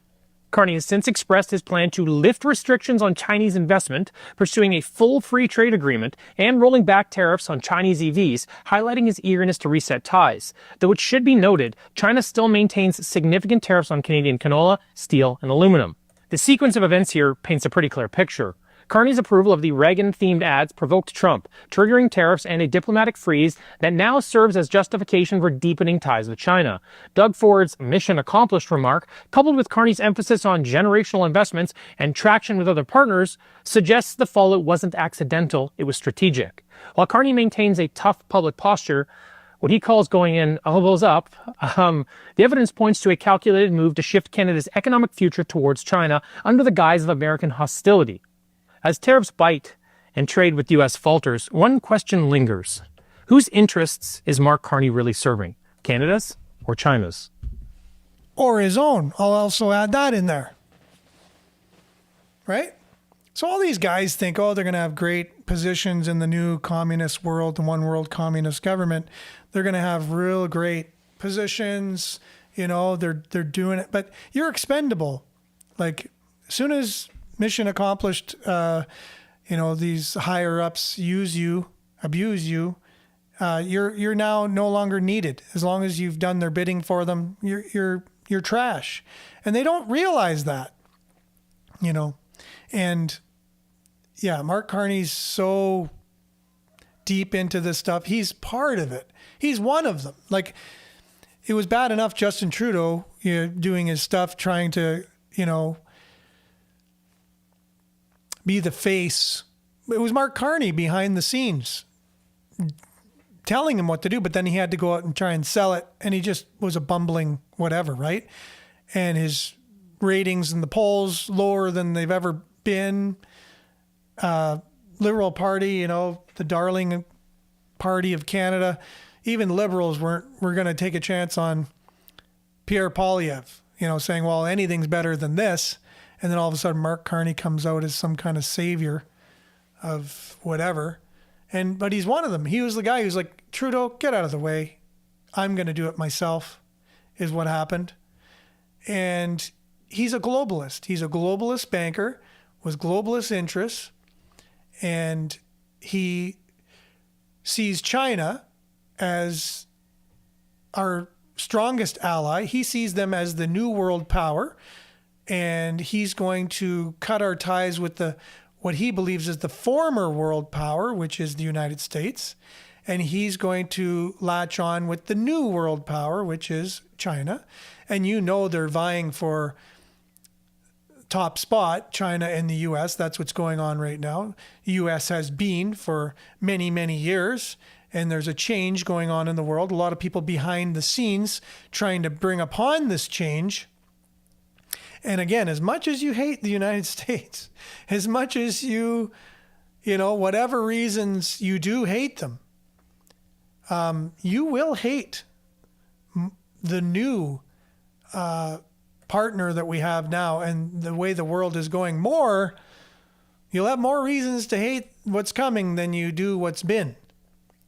Carney has since expressed his plan to lift restrictions on Chinese investment, pursuing a full free trade agreement, and rolling back tariffs on Chinese EVs, highlighting his eagerness to reset ties. Though it should be noted, China still maintains significant tariffs on Canadian canola, steel, and aluminum. The sequence of events here paints a pretty clear picture. Carney's approval of the Reagan-themed ads provoked Trump, triggering tariffs and a diplomatic freeze that now serves as justification for deepening ties with China. Doug Ford's mission accomplished remark, coupled with Carney's emphasis on generational investments and traction with other partners, suggests the fallout wasn't accidental, it was strategic. While Carney maintains a tough public posture, what he calls going in elbows up, the evidence points to a calculated move to shift Canada's economic future towards China under the guise of American hostility. As tariffs bite and trade with U.S. falters, one question lingers. Whose interests is Mark Carney really serving? Canada's or China's? Or his own. I'll also add that in there. Right? So all these guys think, they're going to have great positions in the new communist world, the one world communist government. They're going to have real great positions. They're doing it. But you're expendable. Like, as soon as mission accomplished, these higher ups use you, abuse you, you're now no longer needed. As long as you've done their bidding for them, you're trash. And they don't realize that, and yeah, Mark Carney's so deep into this stuff. He's part of it. He's one of them. Like, it was bad enough Justin Trudeau, doing his stuff, trying to, be the face. It was Mark Carney behind the scenes telling him what to do, but then he had to go out and try and sell it, and he just was a bumbling whatever, right? And his ratings in the polls lower than they've ever been. Liberal Party, the darling party of Canada, even Liberals were going to take a chance on Pierre Poilievre, saying, well, anything's better than this. And then all of a sudden, Mark Carney comes out as some kind of savior of whatever. But he's one of them. He was the guy who's like, Trudeau, get out of the way. I'm going to do it myself, is what happened. And he's a globalist. He's a globalist banker with globalist interests. And he sees China as our strongest ally. He sees them as the new world power. And he's going to cut our ties with what he believes is the former world power, which is the United States. And he's going to latch on with the new world power, which is China. And they're vying for top spot, China and the U.S. That's what's going on right now. The U.S. has been for many, many years. And there's a change going on in the world. A lot of people behind the scenes trying to bring upon this change. And again, as much as you hate the United States, as much as whatever reasons you do hate them, you will hate the new partner that we have now and the way the world is going more, You'll have more reasons to hate what's coming than you do what's been.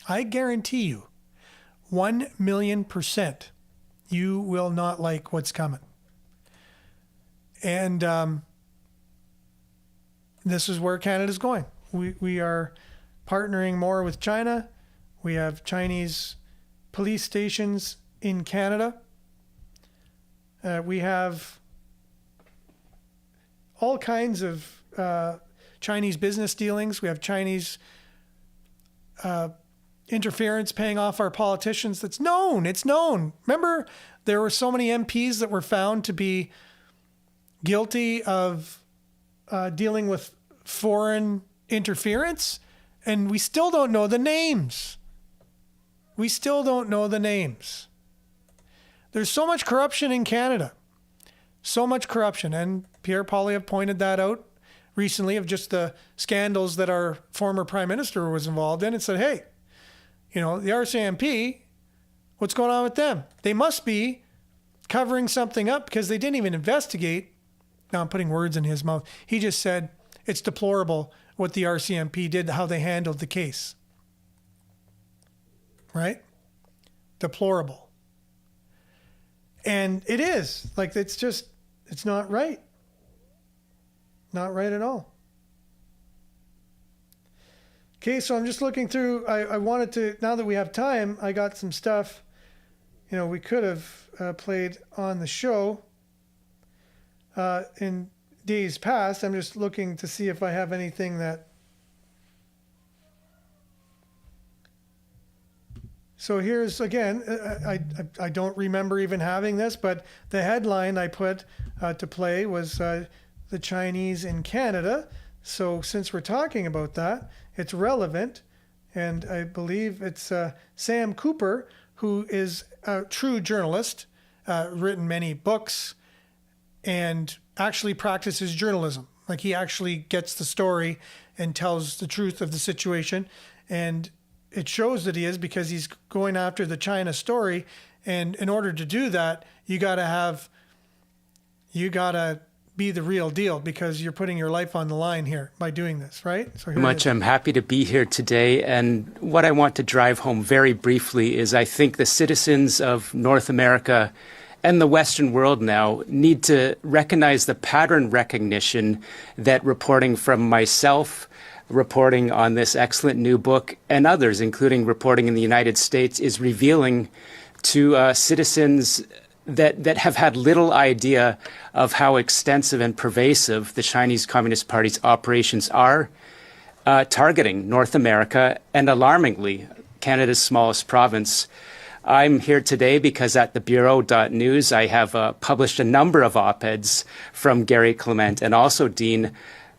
I guarantee you, 1,000,000%, you will not like what's coming. And this is where Canada's going. We are partnering more with China. We have Chinese police stations in Canada. We have all kinds of Chinese business dealings. We have Chinese interference paying off our politicians. That's known. It's known. Remember, there were so many MPs that were found to be guilty of dealing with foreign interference, and we still don't know the names. We still don't know the names. There's so much corruption in Canada. So much corruption. And Pierre Poilievre pointed that out recently of just the scandals that our former prime minister was involved in and said, hey, the RCMP, what's going on with them? They must be covering something up because they didn't even investigate. Now I'm putting words in his mouth. He just said it's deplorable what the RCMP did, how they handled the case. Right? Deplorable. And it is. It's not right. Not right at all. Okay, so I'm just looking through. I wanted to, now that we have time, I got some stuff, we could have played on the show in days past. I'm just looking to see if I have anything that. So here's, again, I don't remember even having this, but the headline I put to play was the Chinese in Canada. So since we're talking about that, it's relevant. And I believe it's Sam Cooper, who is a true journalist, written many books, and actually practices journalism. Like, he actually gets the story and tells the truth of the situation. And it shows that he is, because he's going after the China story. And in order to do that, you gotta be the real deal, because you're putting your life on the line here by doing this, right? So I'm happy to be here today. And what I want to drive home very briefly is I think the citizens of North America and the Western world now need to recognize the pattern recognition that reporting from myself, reporting on this excellent new book, and others, including reporting in the United States, is revealing to citizens that have had little idea of how extensive and pervasive the Chinese Communist Party's operations are, targeting North America and, alarmingly, Canada's smallest province. I'm here today because at the Bureau.news I have published a number of op-eds from Gary Clement and also Dean,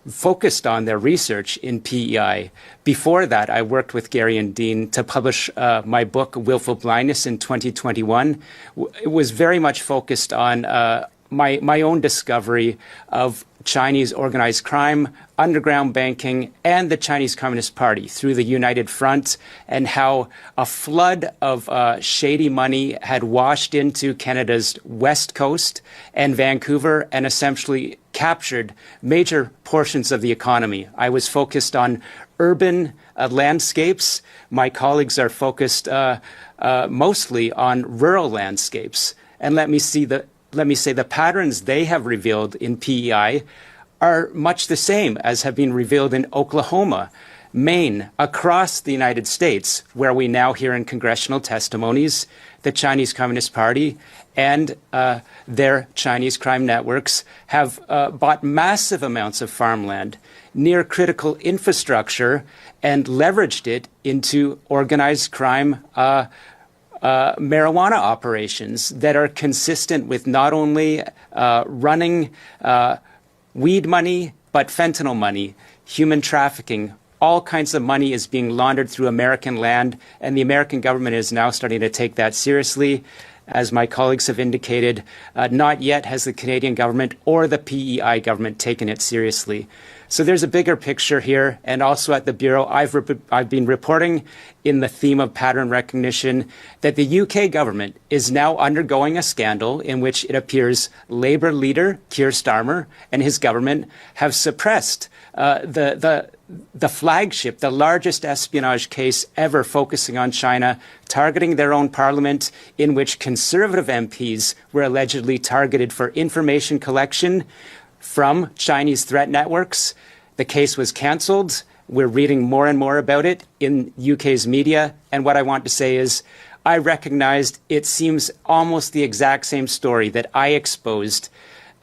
focused on their research in PEI. Before that, I worked with Gary and Dean to publish my book, Willful Blindness, in 2021. It was very much focused on my own discovery of Chinese organized crime, underground banking, and the Chinese Communist Party through the United Front, and how a flood of shady money had washed into Canada's west coast and Vancouver and essentially captured major portions of the economy. I was focused on urban landscapes. My colleagues are focused mostly on rural landscapes. And let me say the patterns they have revealed in PEI are much the same as have been revealed in Oklahoma, Maine, across the United States, where we now hear in congressional testimonies the Chinese Communist Party and their Chinese crime networks have bought massive amounts of farmland near critical infrastructure and leveraged it into organized crime marijuana operations that are consistent with not only running weed money, but fentanyl money, human trafficking. All kinds of money is being laundered through American land, and the American government is now starting to take that seriously. As my colleagues have indicated, not yet has the Canadian government or the PEI government taken it seriously. So there's a bigger picture here, and also at the Bureau, I've been reporting in the theme of pattern recognition that the UK government is now undergoing a scandal in which it appears Labour leader Keir Starmer and his government have suppressed the flagship, the largest espionage case ever focusing on China, targeting their own parliament, in which Conservative MPs were allegedly targeted for information collection from Chinese threat networks. The case was cancelled. We're reading more and more about it in UK's media. And what I want to say is, I recognized it seems almost the exact same story that I exposed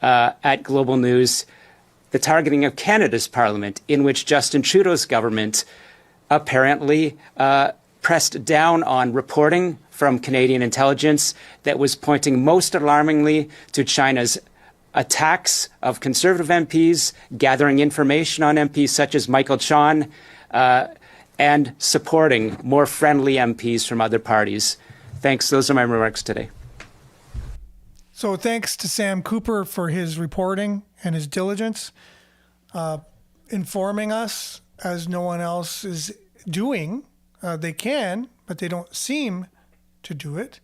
at Global News, the targeting of Canada's parliament, in which Justin Trudeau's government apparently pressed down on reporting from Canadian intelligence that was pointing most alarmingly to China's attacks of Conservative MPs, gathering information on MPs such as Michael Chan, and supporting more friendly MPs from other parties. Thanks. Those are my remarks today. So thanks to Sam Cooper for his reporting and his diligence, informing us as no one else is doing. They can, but they don't seem to do it.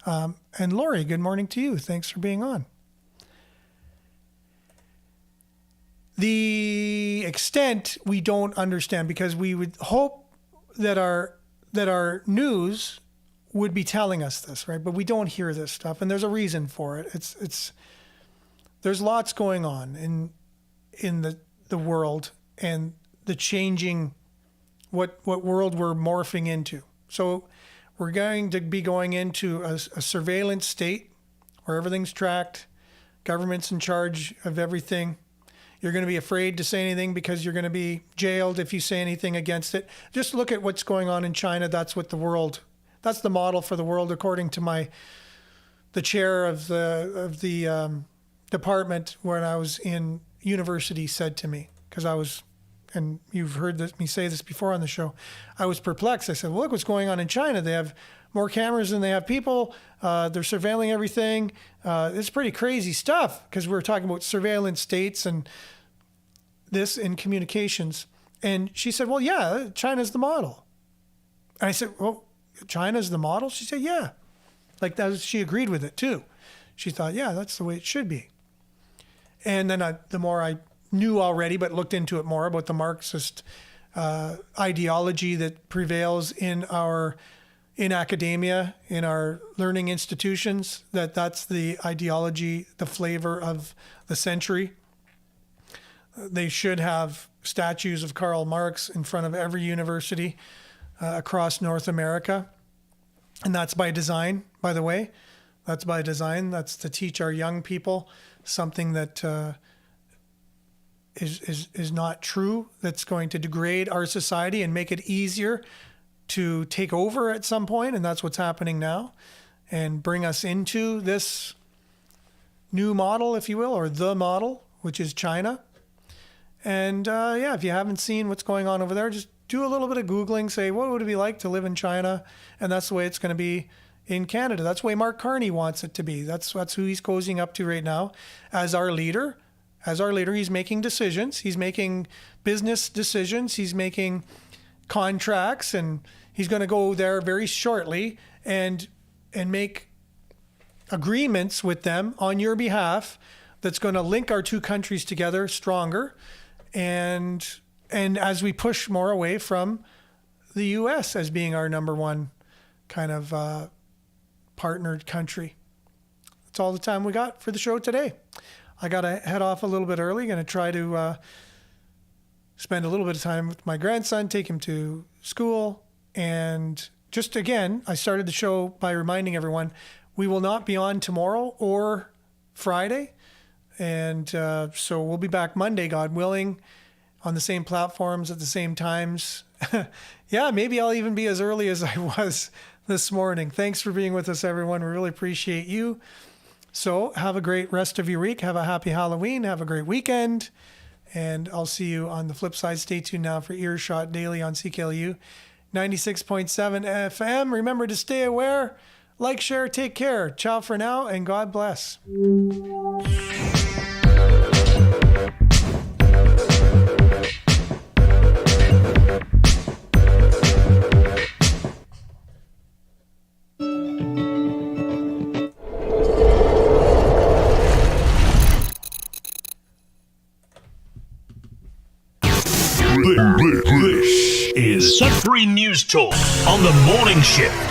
And Lori, good morning to you. Thanks for being on. The extent we don't understand, because we would hope that our news would be telling us this, right? But we don't hear this stuff, and there's a reason for it. There's lots going on in the world and the changing what world we're morphing into. So we're going to be going into a surveillance state where everything's tracked, government's in charge of everything. You're going to be afraid to say anything because you're going to be jailed if you say anything against it. Just look at what's going on in China. That's the model for the world, according to the chair of the department when I was in university said to me, because I was, and you've heard me say this before on the show, I was perplexed. I said, well, look what's going on in China. They have more cameras than they have people. They're surveilling everything. It's pretty crazy stuff, because we're talking about surveillance states and this in communications. And she said, well, yeah, China's the model. And I said, well, China's the model? She said, yeah. Like that, she agreed with it too. She thought, yeah, that's the way it should be. And then the more I knew already, but looked into it more about the Marxist ideology that prevails in academia, in our learning institutions, that's the ideology, the flavor of the century. They should have statues of Karl Marx in front of every university across North America. And that's by design, by the way. That's by design. That's to teach our young people something that is not true, that's going to degrade our society and make it easier to take over at some point, and that's what's happening now, and bring us into this new model, if you will, or the model, which is China. And if you haven't seen what's going on over there, just do a little bit of Googling, say, what would it be like to live in China? And that's the way it's going to be in Canada. That's the way Mark Carney wants it to be. That's who he's cozying up to right now as our leader. As our leader, he's making decisions. He's making business decisions. He's making contracts, and he's going to go there very shortly and make agreements with them on your behalf that's going to link our two countries together stronger, and as we push more away from the U.S. as being our number one kind of partnered country. That's all the time we got for the show today. I got to head off a little bit early. Going to try to spend a little bit of time with my grandson, take him to school. And just again, I started the show by reminding everyone, we will not be on tomorrow or Friday. And so we'll be back Monday, God willing, on the same platforms at the same times. Yeah, maybe I'll even be as early as I was this morning. Thanks for being with us, everyone. We really appreciate you. So have a great rest of your week. Have a happy Halloween. Have a great weekend. And I'll see you on the flip side. Stay tuned now for Earshot Daily on CKLU 96.7 FM. Remember to stay aware Like, share, take care. Ciao for now, and God bless. This is Sudbury News Talk on the morning shift.